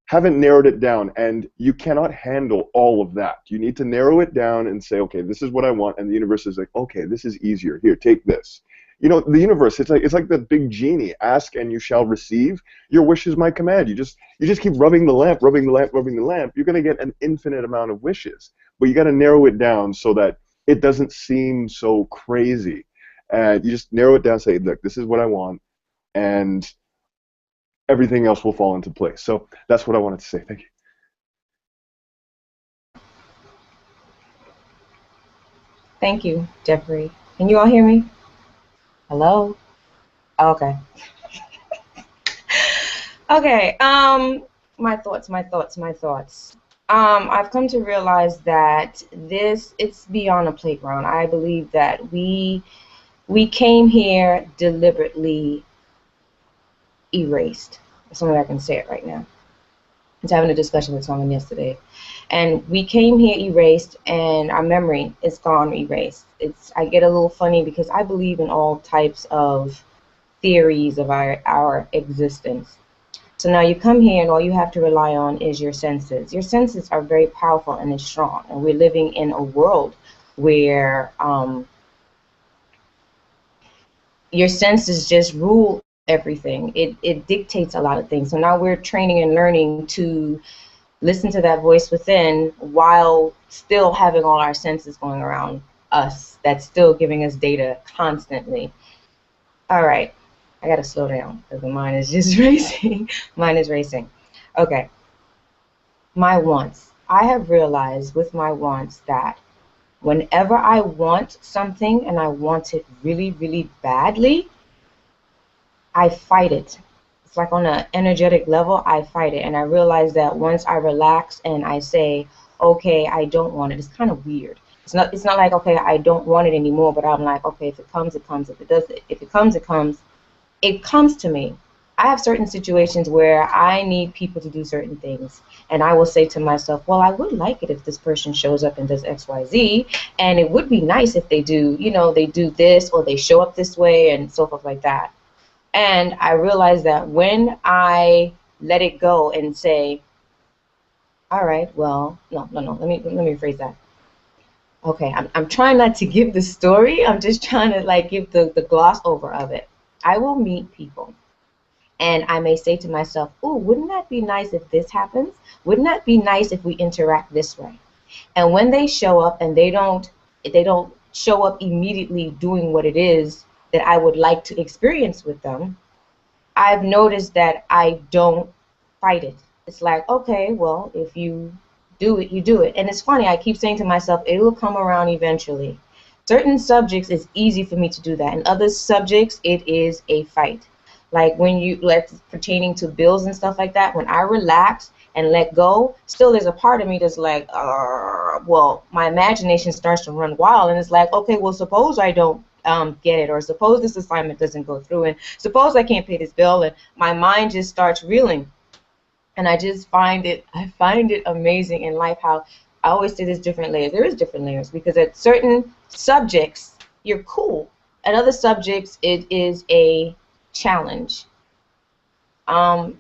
haven't narrowed it down, and you cannot handle all of that. You need to narrow it down and say, okay, this is what I want, and the universe is like, okay, this is easier. Here, take this. You know, the universe, it's like the big genie. Ask and you shall receive. Your wish is my command. You just keep rubbing the lamp, rubbing the lamp, rubbing the lamp. You're going to get an infinite amount of wishes, but you got to narrow it down so that it doesn't seem so crazy. And you just narrow it down, say, look, this is what I want, and everything else will fall into place. So that's what I wanted to say. Thank you. Thank you, Jeffrey. Can you all hear me? Hello? Okay. Okay, my thoughts. I've come to realize that it's beyond a playground. I believe that we came here deliberately erased. That's the only way I can say it right now. I was having a discussion with someone yesterday, and we came here erased, and our memory is gone erased. I get a little funny because I believe in all types of theories of our existence. So now you come here, and all you have to rely on is your senses. Your senses are very powerful and strong, and we're living in a world where your senses just rule everything. It dictates a lot of things. So now we're training and learning to listen to that voice within while still having all our senses going around us. That's still giving us data constantly. All right, I gotta slow down because the mind is just racing. Mine is racing. Okay, my wants. I have realized with my wants that whenever I want something and I want it really, really badly, I fight it. It's like on an energetic level, I fight it. And I realize that once I relax and I say, okay, I don't want it, it's kind of weird. It's not like, okay, I don't want it anymore, but I'm like, okay, if it comes, it comes. If it comes, it comes. It comes to me. I have certain situations where I need people to do certain things, and I will say to myself, well, I would like it if this person shows up and does X, Y, Z, and it would be nice if they do, you know, they do this or they show up this way and so forth like that. And I realize that when I let it go and say, all right, well, no, let me rephrase that. Okay, I'm trying not to give the story. I'm just trying to like give the gloss over of it. I will meet people, and I may say to myself, ooh, wouldn't that be nice if this happens? Wouldn't that be nice if we interact this way? And when they show up and they don't show up immediately doing what it is that I would like to experience with them, I've noticed that I don't fight it. It's like, okay, well, if you do it, you do it. And it's funny, I keep saying to myself, it will come around eventually. Certain subjects, it's easy for me to do that. In other subjects, it is a fight. Like when you, like pertaining to bills and stuff like that, when I relax and let go, still there's a part of me that's like, well, my imagination starts to run wild, and it's like, okay, well, suppose I don't get it, or suppose this assignment doesn't go through, and suppose I can't pay this bill, and my mind just starts reeling. And I just find it amazing in life how I always say there's different layers. There is different layers, because at certain subjects you're cool. At other subjects it is a challenge. I'm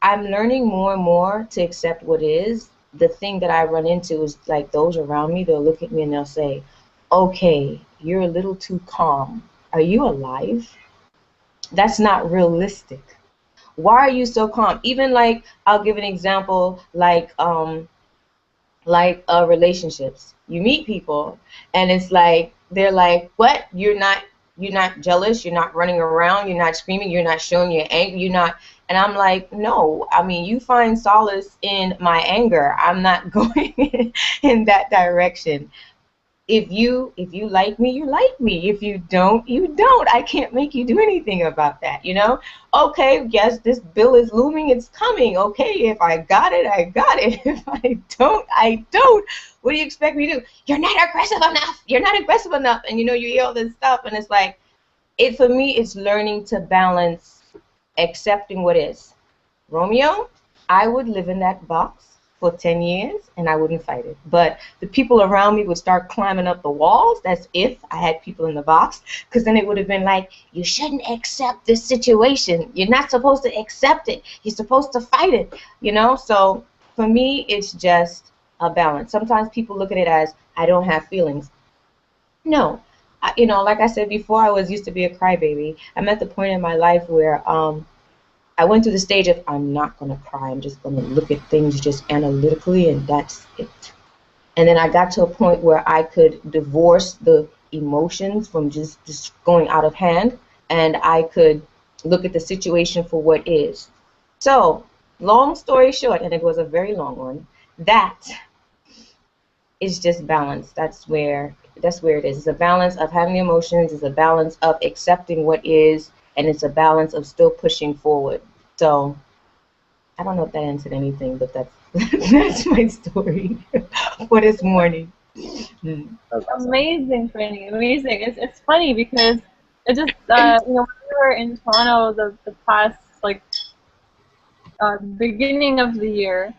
learning more and more to accept what is. The thing that I run into is like those around me, they'll look at me and they'll say, okay, you're a little too calm. Are you alive? That's not realistic. Why are you so calm? Even like, I'll give an example, like relationships. You meet people and it's like, they're like, what? You're not jealous, you're not running around, you're not screaming, you're not showing your anger, you're not. And I'm like, no, I mean, you find solace in my anger. I'm not going in that direction. If you like me, you like me. If you don't, you don't. I can't make you do anything about that, you know? Okay, yes, this bill is looming, it's coming. Okay, if I got it, I got it. If I don't, I don't. What do you expect me to do? You're not aggressive enough. You're not aggressive enough. And you know, you hear all this stuff, and it's like, for me, it's learning to balance accepting what is. Romeo, I would live in that box for 10 years and I wouldn't fight it. But the people around me would start climbing up the walls. That's if I had people in the box, because then it would have been like, you shouldn't accept this situation. You're not supposed to accept it. You're supposed to fight it, you know? So for me, it's just a balance. Sometimes people look at it as, I don't have feelings. No. You know, like I said before, I used to be a crybaby. I'm at the point in my life where I went through the stage of, I'm not going to cry. I'm just going to look at things just analytically, and that's it. And then I got to a point where I could divorce the emotions from just going out of hand, and I could look at the situation for what is. So, long story short, and it was a very long one, that is just balance. That's where it is. It's a balance of having the emotions. It's a balance of accepting what is, and it's a balance of still pushing forward. So I don't know if that answered anything, but that's my story for this morning. Amazing, Franny. Amazing. It's funny because it just you know, when we were in Toronto the past beginning of the year,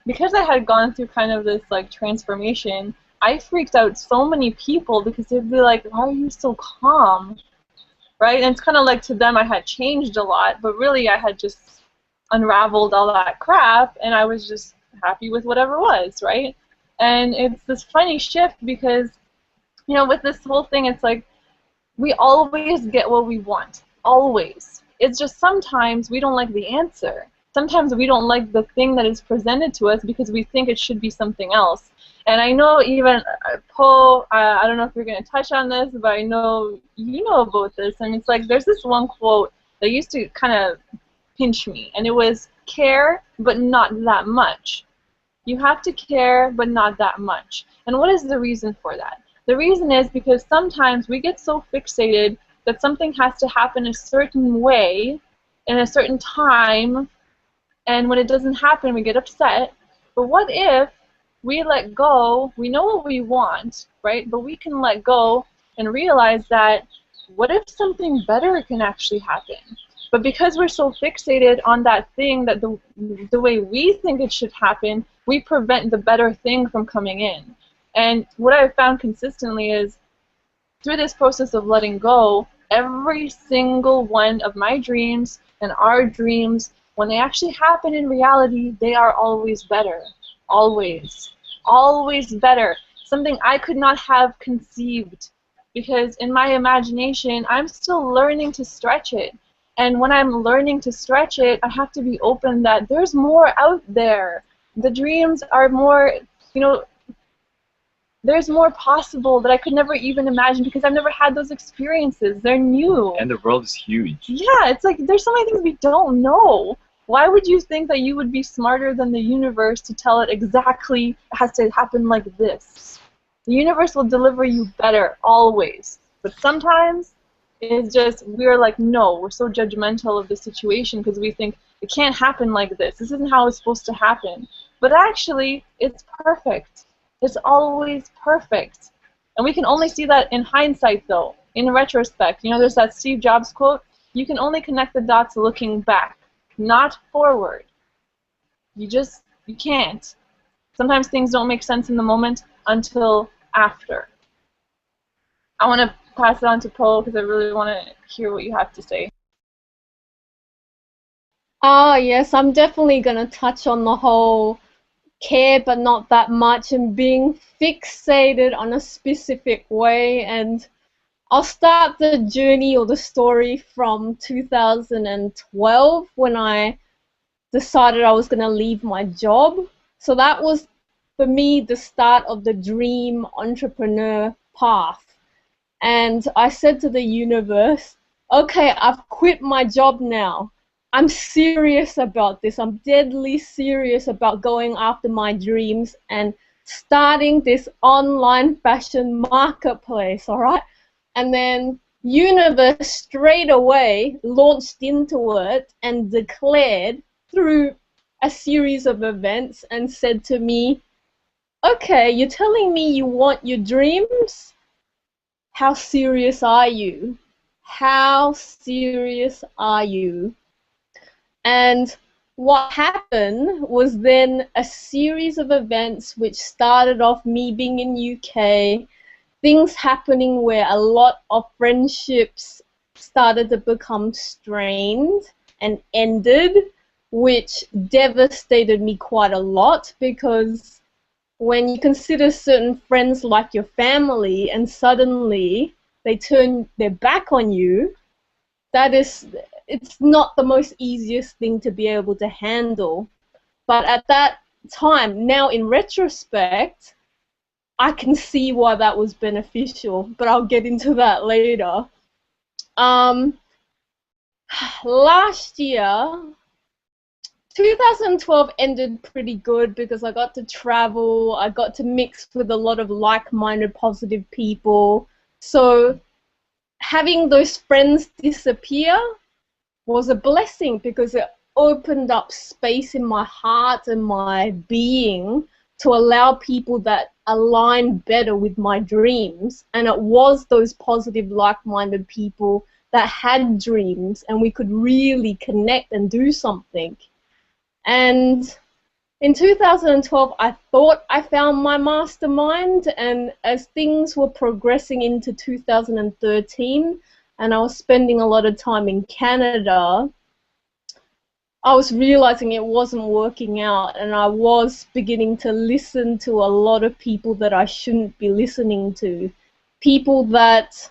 because I had gone through kind of this like transformation, I freaked out so many people because they'd be like, why are you so calm? Right? And it's kind of like to them I had changed a lot, but really I had just unraveled all that crap and I was just happy with whatever was, right? And it's this funny shift because, you know, with this whole thing, it's like we always get what we want. Always. It's just sometimes we don't like the answer. Sometimes we don't like the thing that is presented to us because we think it should be something else. And I know even, Poe, I don't know if you're going to touch on this, but I know you know about this. And it's like there's this one quote that used to kind of pinch me. And it was, care, but not that much. You have to care, but not that much. And what is the reason for that? The reason is because sometimes we get so fixated that something has to happen a certain way in a certain time, and when it doesn't happen, we get upset. But what if we let go? We know what we want, right? But we can let go and realize that what if something better can actually happen? But because we're so fixated on that thing, that the way we think it should happen, we prevent the better thing from coming in. And what I've found consistently is through this process of letting go, every single one of my dreams and our dreams, when they actually happen in reality, they are always better. Always. Always better. Something I could not have conceived. Because in my imagination, I'm still learning to stretch it. And when I'm learning to stretch it, I have to be open that there's more out there. The dreams are more, you know, there's more possible that I could never even imagine because I've never had those experiences. They're new. And the world is huge. Yeah, it's like there's so many things we don't know. Why would you think that you would be smarter than the universe to tell it exactly it has to happen like this? The universe will deliver you better, always. But sometimes it's just, we're like, no, we're so judgmental of the situation because we think it can't happen like this. This isn't how it's supposed to happen. But actually, it's perfect. It's always perfect. And we can only see that in hindsight, though, in retrospect. You know, there's that Steve Jobs quote, you can only connect the dots looking back, not forward. You can't. Sometimes things don't make sense in the moment until after. I want to pass it on to Paul because I really want to hear what you have to say. Yes, I'm definitely going to touch on the whole care but not that much and being fixated on a specific way. And I'll start the journey or the story from 2012 when I decided I was going to leave my job. So that was, for me, the start of the dream entrepreneur path. And I said to the universe, okay, I've quit my job now. I'm serious about this. I'm deadly serious about going after my dreams and starting this online fashion marketplace, all right? And then universe straight away launched into it and declared through a series of events and said to me, okay, you're telling me you want your dreams? How serious are you? How serious are you? And what happened was then a series of events which started off me being in UK, things happening where a lot of friendships started to become strained and ended, which devastated me quite a lot because when you consider certain friends like your family and suddenly they turn their back on you, it's not the most easiest thing to be able to handle. But at that time, now in retrospect, I can see why that was beneficial, but I'll get into that later. Last year, 2012 ended pretty good because I got to travel, I got to mix with a lot of like-minded positive people. So having those friends disappear was a blessing because it opened up space in my heart and my being to allow people that align better with my dreams. And it was those positive, like-minded people that had dreams and we could really connect and do something. And in 2012, I thought I found my mastermind, and as things were progressing into 2013, and I was spending a lot of time in Canada, I was realizing it wasn't working out, and I was beginning to listen to a lot of people that I shouldn't be listening to, people that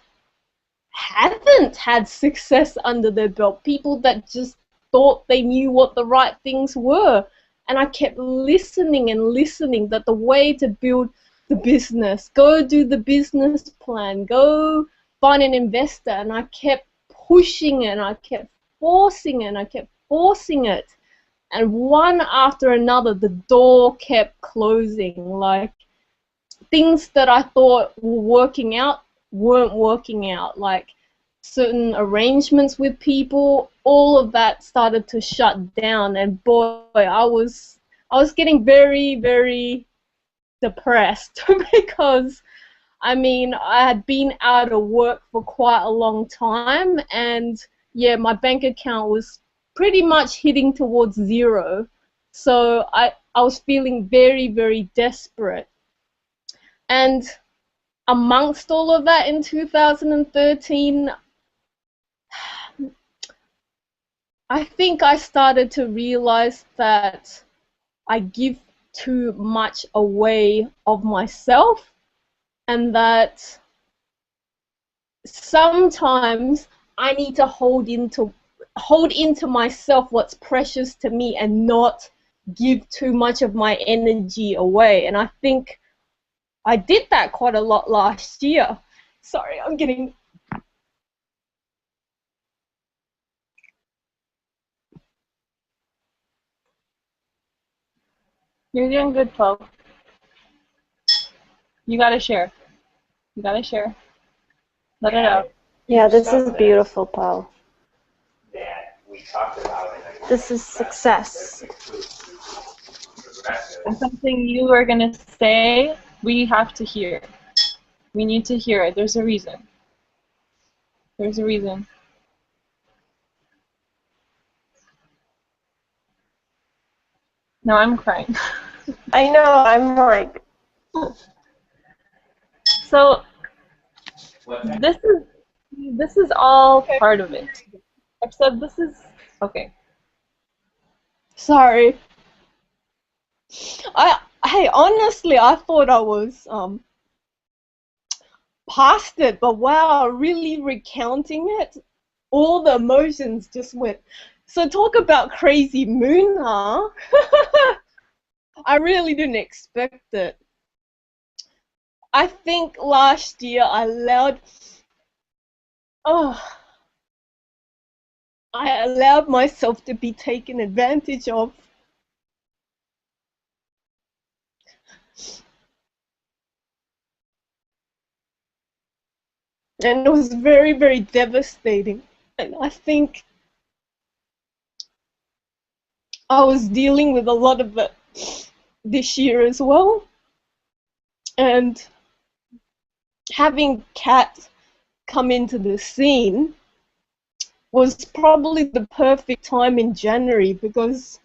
haven't had success under their belt, people that just thought they knew what the right things were. And I kept listening and listening that the way to build the business, go do the business plan, go find an investor. And I kept pushing it and I kept forcing it and I kept forcing it. And one after another, the door kept closing. Like things that I thought were working out weren't working out. Like certain arrangements with people, all of that started to shut down, and boy, I was getting very, very depressed because I mean I had been out of work for quite a long time, and yeah, my bank account was pretty much hitting towards zero, so I was feeling very, very desperate. And amongst all of that in 2013, I think I started to realize that I give too much away of myself, and that sometimes I need to hold into myself what's precious to me and not give too much of my energy away. And I think I did that quite a lot last year. Sorry, I'm getting... You're doing good, Poe. You gotta share. You gotta share. Let it out. Yeah, this is beautiful, Paul. This is success. And something you are gonna say, we have to hear. We need to hear it. There's a reason. There's a reason. No, I'm crying. I know, I'm like... So this is all part of it. Except this is okay. Sorry. Hey, honestly, I thought I was past it, but wow, really recounting it, all the emotions just went. So talk about crazy moon, huh? I really didn't expect it. I think last year I allowed myself to be taken advantage of. And it was very, very devastating. And I think I was dealing with a lot of it this year as well. And having Kat come into the scene was probably the perfect time in January, because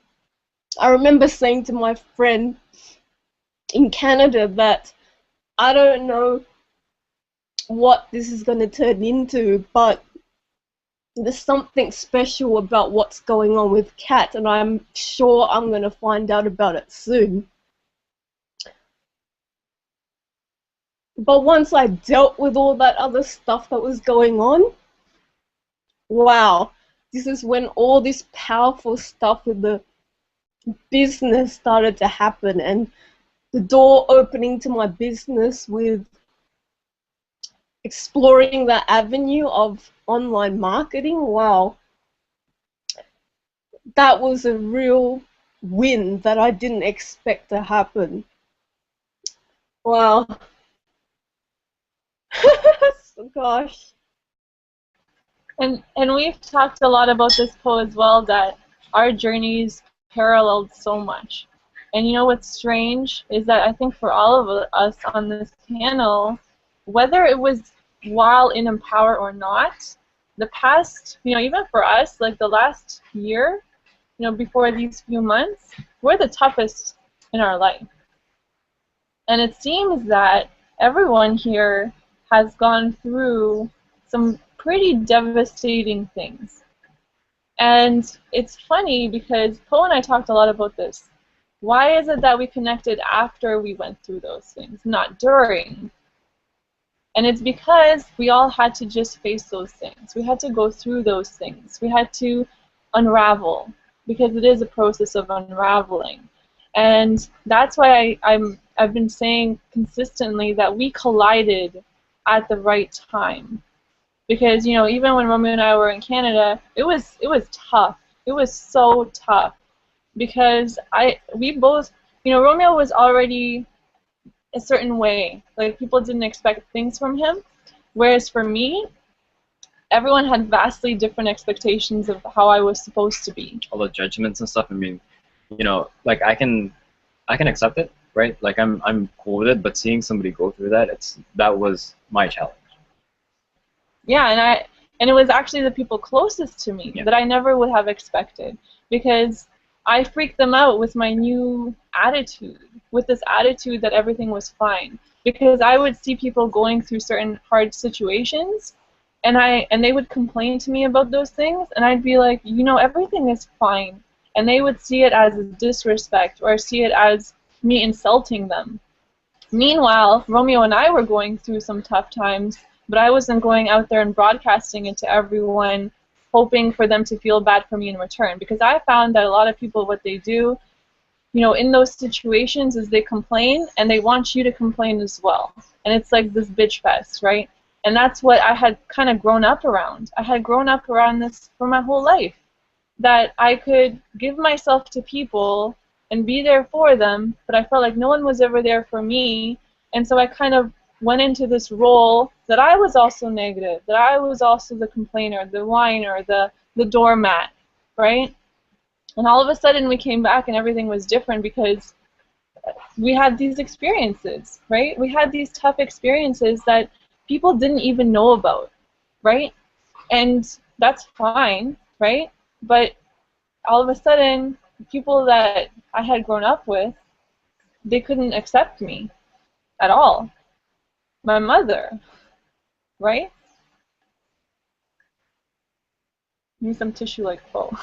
I remember saying to my friend in Canada that I don't know what this is going to turn into, but there's something special about what's going on with Kat, and I'm sure I'm going to find out about it soon. But once I dealt with all that other stuff that was going on, wow, this is when all this powerful stuff with the business started to happen, and the door opening to my business with exploring that avenue of online marketing. Wow, that was a real win that I didn't expect to happen. Wow. Gosh. And we've talked a lot about this, Poe, as well, that our journeys paralleled so much. And you know what's strange is that I think for all of us on this panel, whether it was while in Empower or not, the past, you know, even for us, like the last year, you know, before these few months, we're the toughest in our life. And it seems that everyone here has gone through some pretty devastating things. And it's funny because Poe and I talked a lot about this. Why is it that we connected after we went through those things, not during? And it's because we all had to just face those things. We had to go through those things. We had to unravel, because it is a process of unraveling. And that's why I've been saying consistently that we collided at the right time. Because, you know, even when Romeo and I were in Canada, it was tough. It was so tough. Because we both, you know, Romeo was already a certain way. Like, people didn't expect things from him. Whereas for me, everyone had vastly different expectations of how I was supposed to be. All the judgments and stuff, I mean, you know, like I can accept it, right? Like I'm cool with it, but seeing somebody go through that, that was my challenge. Yeah, and it was actually the people closest to me that I never would have expected, because I freaked them out with my new attitude, with this attitude that everything was fine. Because I would see people going through certain hard situations, and they would complain to me about those things, and I'd be like, you know, everything is fine. And they would see it as a disrespect, or see it as me insulting them. Meanwhile, Romeo and I were going through some tough times, but I wasn't going out there and broadcasting it to everyone, hoping for them to feel bad for me in return. Because I found that a lot of people, what they do in those situations is they complain and they want you to complain as well. And it's like this bitch fest, right? And that's what I had kind of grown up around. I had grown up around this for my whole life, that I could give myself to people and be there for them, but I felt like no one was ever there for me. And so I kind of went into this role that I was also negative, that I was also the complainer, the whiner, the doormat, right? And all of a sudden we came back and everything was different because we had these experiences, right? We had these tough experiences that people didn't even know about, right? And that's fine, right? But all of a sudden, people that I had grown up with, they couldn't accept me at all. My mother, right? Need some tissue like Poe.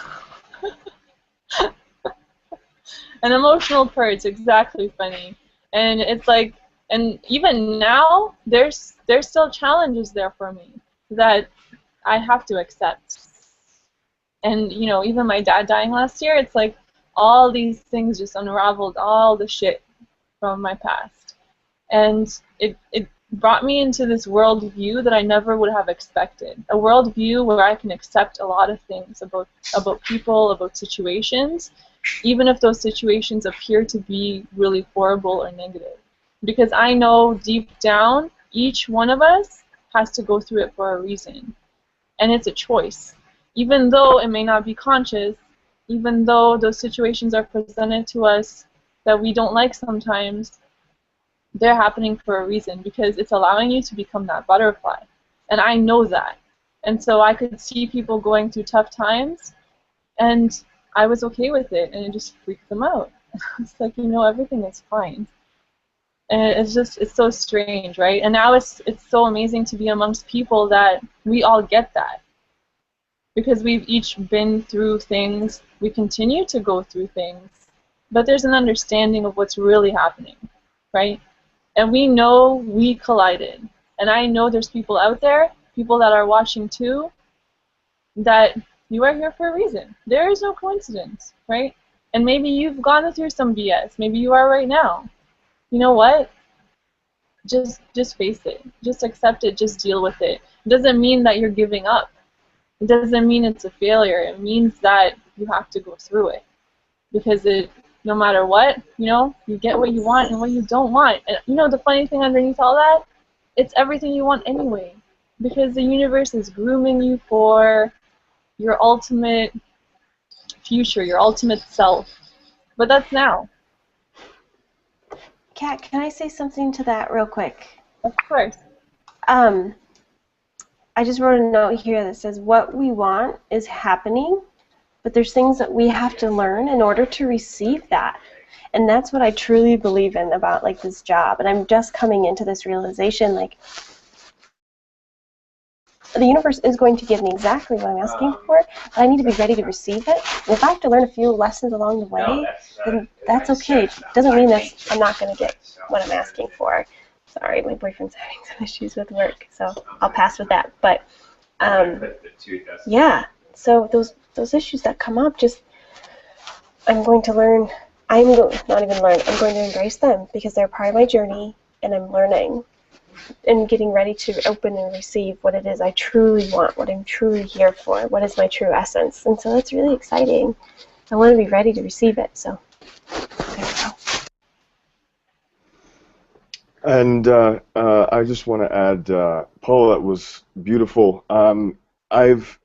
An emotional purge, exactly, funny. And it's like, and even now, there's still challenges there for me that I have to accept. And even my dad dying last year, it's like all these things just unraveled all the shit from my past. And it brought me into this worldview that I never would have expected. A worldview where I can accept a lot of things about people, about situations, even if those situations appear to be really horrible or negative. Because I know deep down, each one of us has to go through it for a reason. And it's a choice. Even though it may not be conscious, even though those situations are presented to us that we don't like sometimes, they're happening for a reason, because it's allowing you to become that butterfly. And I know that. And so I could see people going through tough times, and I was okay with it, and it just freaked them out. It's like, everything is fine. And it's so strange, right? And now it's so amazing to be amongst people that we all get that. Because we've each been through things, we continue to go through things, but there's an understanding of what's really happening, right? And we know we collided. And I know there's people out there, people that are watching too, that you are here for a reason. There is no coincidence, right? And maybe you've gone through some BS. Maybe you are right now. You know what? Just face it. Just accept it. Just deal with it. It doesn't mean that you're giving up. It doesn't mean it's a failure. It means that you have to go through it. Because no matter what, you get what you want and what you don't want. And the funny thing underneath all that, it's everything you want anyway. Because the universe is grooming you for your ultimate future, your ultimate self. But that's now. Kat, can I say something to that real quick? Of course. I just wrote a note here that says what we want is happening, but there's things that we have to learn in order to receive that. And that's what I truly believe in about this job. And I'm just coming into this realization, the universe is going to give me exactly what I'm asking for, but I need to be ready to receive it. And if I have to learn a few lessons along the way, then that's okay. It doesn't mean that I'm not going to get what I'm asking for. Sorry, my boyfriend's having some issues with work, so I'll pass with that. But yeah, so those issues that come up, I'm going to learn. I'm going to embrace them because they're part of my journey, and I'm learning and getting ready to open and receive what it is I truly want, what I'm truly here for, what is my true essence. And so that's really exciting. I want to be ready to receive it. So there we go. And I just want to add, Paul, that was beautiful. I've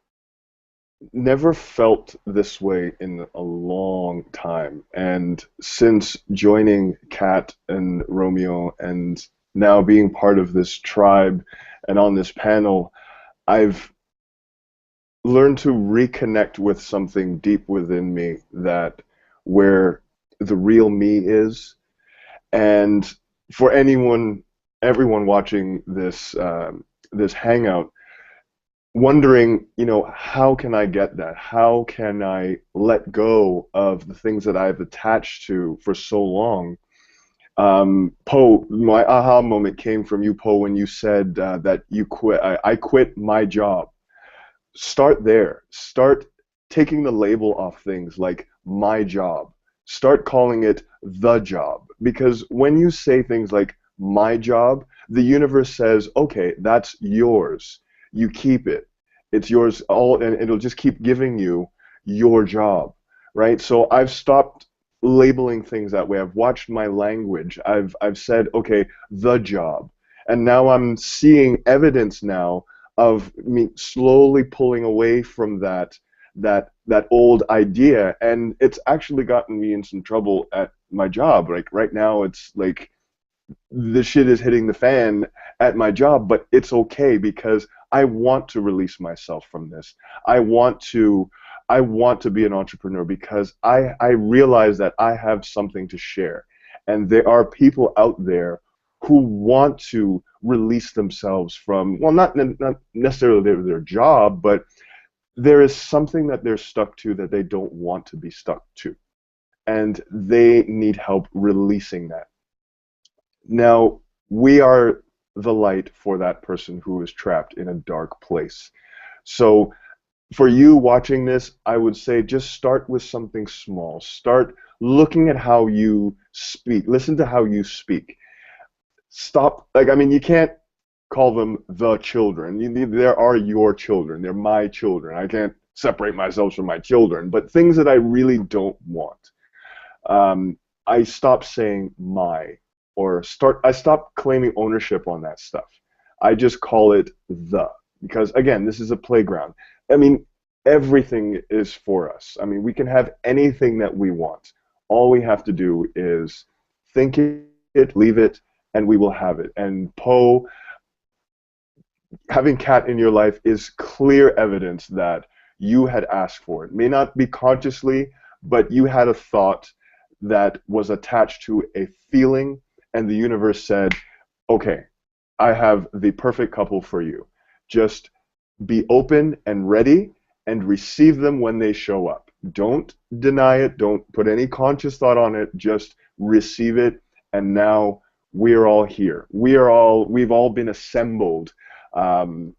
never felt this way in a long time. And since joining Kat and Romeo and now being part of this tribe and on this panel, I've learned to reconnect with something deep within me, that where the real me is. And for everyone watching this this hangout, wondering, how can I get that? How can I let go of the things that I've attached to for so long? Poe, my aha moment came from you, Poe, when you said that you quit. I quit my job. Start there. Start taking the label off things like my job. Start calling it the job. Because when you say things like my job, the universe says, okay, that's yours. You keep it. It's yours all, and it'll just keep giving you your job, right? So I've stopped labeling things that way. I've watched my language. I've said, okay, the job. And now I'm seeing evidence now of me slowly pulling away from that old idea, and it's actually gotten me in some trouble at my job. Like right now, it's like the shit is hitting the fan at my job, but it's okay because I want to release myself from this. I want to be an entrepreneur because I realize that I have something to share, and there are people out there who want to release themselves from, well, not necessarily their job, but there is something that they're stuck to that they don't want to be stuck to, and they need help releasing that. Now, we are the light for that person who is trapped in a dark place. So for you watching this, I would say just start with something small. Start looking at how you speak. Listen to how you speak. Stop, like, I mean, you can't call them the children. There are your children. They're my children. I can't separate myself from my children. But things that I really don't want, I stop saying my, I stop claiming ownership on that stuff. I just call it the, because again, this is a playground. I mean, everything is for us. I mean, we can have anything that we want. All we have to do is think it, leave it, and we will have it. And Poe, having Kat in your life is clear evidence that you had asked for it. May not be consciously, but you had a thought that was attached to a feeling, and the universe said, okay, I have the perfect couple for you. Just be open and ready and receive them when they show up. Don't deny it. Don't put any conscious thought on it. Just receive it. And now we're all here. We've all been assembled. We're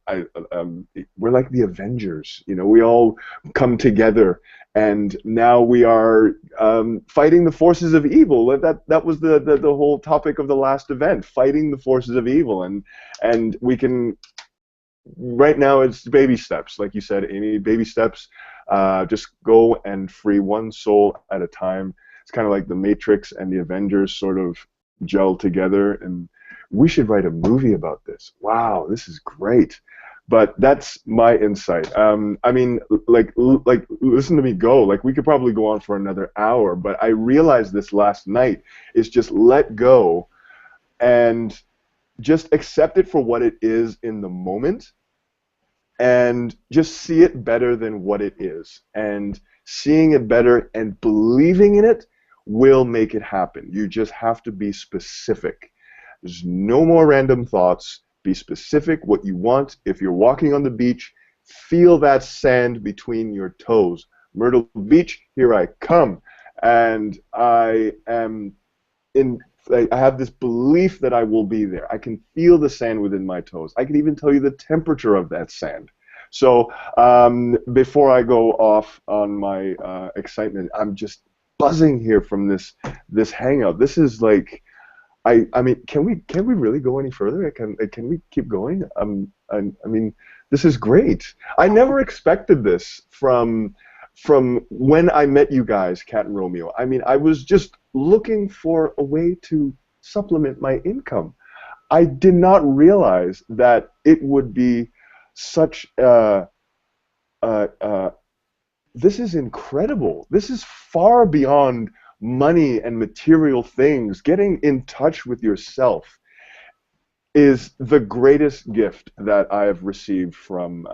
like the Avengers. You know, we all come together, and now we are fighting the forces of evil. That was the whole topic of the last event, fighting the forces of evil, and we can. Right now, it's baby steps, like you said, Amy. Baby steps. Just go and free one soul at a time. It's kind of like the Matrix and the Avengers sort of gel together, and we should write a movie about this. Wow, this is great. But that's my insight. I mean, like, listen to me go. Like, we could probably go on for another hour, but I realized this last night is just let go and just accept it for what it is in the moment, and just see it better than what it is. And seeing it better and believing in it will make it happen. You just have to be specific. There's no more random thoughts. Be specific what you want. If you're walking on the beach, feel that sand between your toes. Myrtle Beach, here I come. And I have this belief that I will be there. I can feel the sand within my toes. I can even tell you the temperature of that sand. So before I go off on my excitement, I'm just buzzing here from this hangout. This is like, I mean, can we really go any further? Can we keep going? I mean, this is great. I never expected this from when I met you guys, Kat and Romeo. I mean, I was just looking for a way to supplement my income. I did not realize that it would be such this is incredible. This is far beyond money and material things. Getting in touch with yourself is the greatest gift that I have received from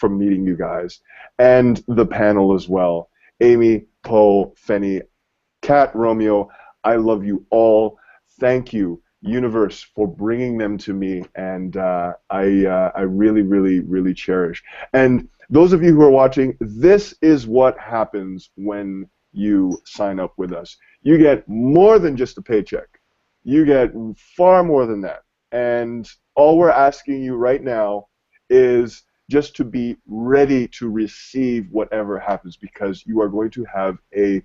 meeting you guys, and the panel as well. Amy, Poe, Fenny, Kat, Romeo, I love you all. Thank you, universe, for bringing them to me, and I really, really, really cherish. And those of you who are watching, this is what happens when you sign up with us. You get more than just a paycheck. You get far more than that. And all we're asking you right now is just to be ready to receive whatever happens, because you are going to have a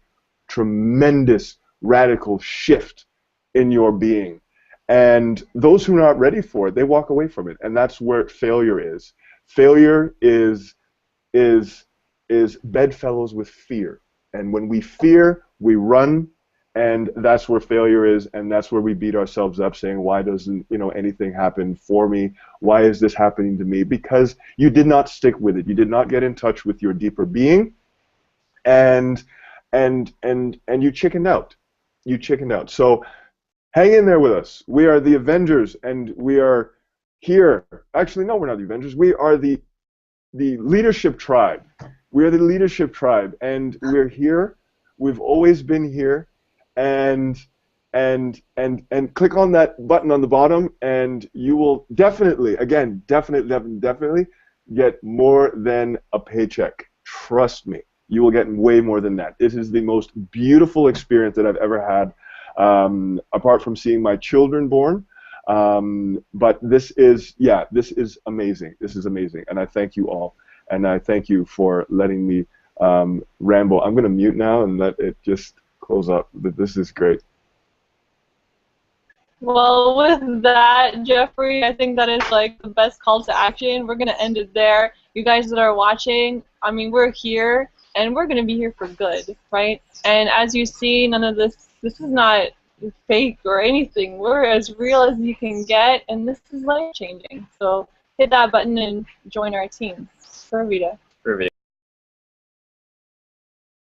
tremendous radical shift in your being. And those who are not ready for it, they walk away from it. And that's where failure is. Failure is bedfellows with fear. And when we fear, we run, and that's where failure is, and that's where we beat ourselves up saying, why doesn't, you know, anything happen for me? Why is this happening to me? Because you did not stick with it. You did not get in touch with your deeper being, and you chickened out. You chickened out. So hang in there with us. We are the Avengers, and we are here. Actually, no, we're not the Avengers. We are the leadership tribe. We are the leadership tribe, and we're here. We've always been here, and click on that button on the bottom, and you will definitely, again, definitely get more than a paycheck. Trust me, you will get way more than that. This is the most beautiful experience that I've ever had, apart from seeing my children born. But this is, yeah, this is amazing. This is amazing, and I thank you all. And I thank you for letting me ramble. I'm going to mute now and let it just close up. This is great. Well, with that, Jeffrey, I think that is like the best call to action. We're going to end it there. You guys that are watching, I mean, we're here, and we're going to be here for good, right? And as you see, none of this is not fake or anything. We're as real as you can get, and this is life-changing. So hit that button and join our team. Pura Vida. Pura Vida.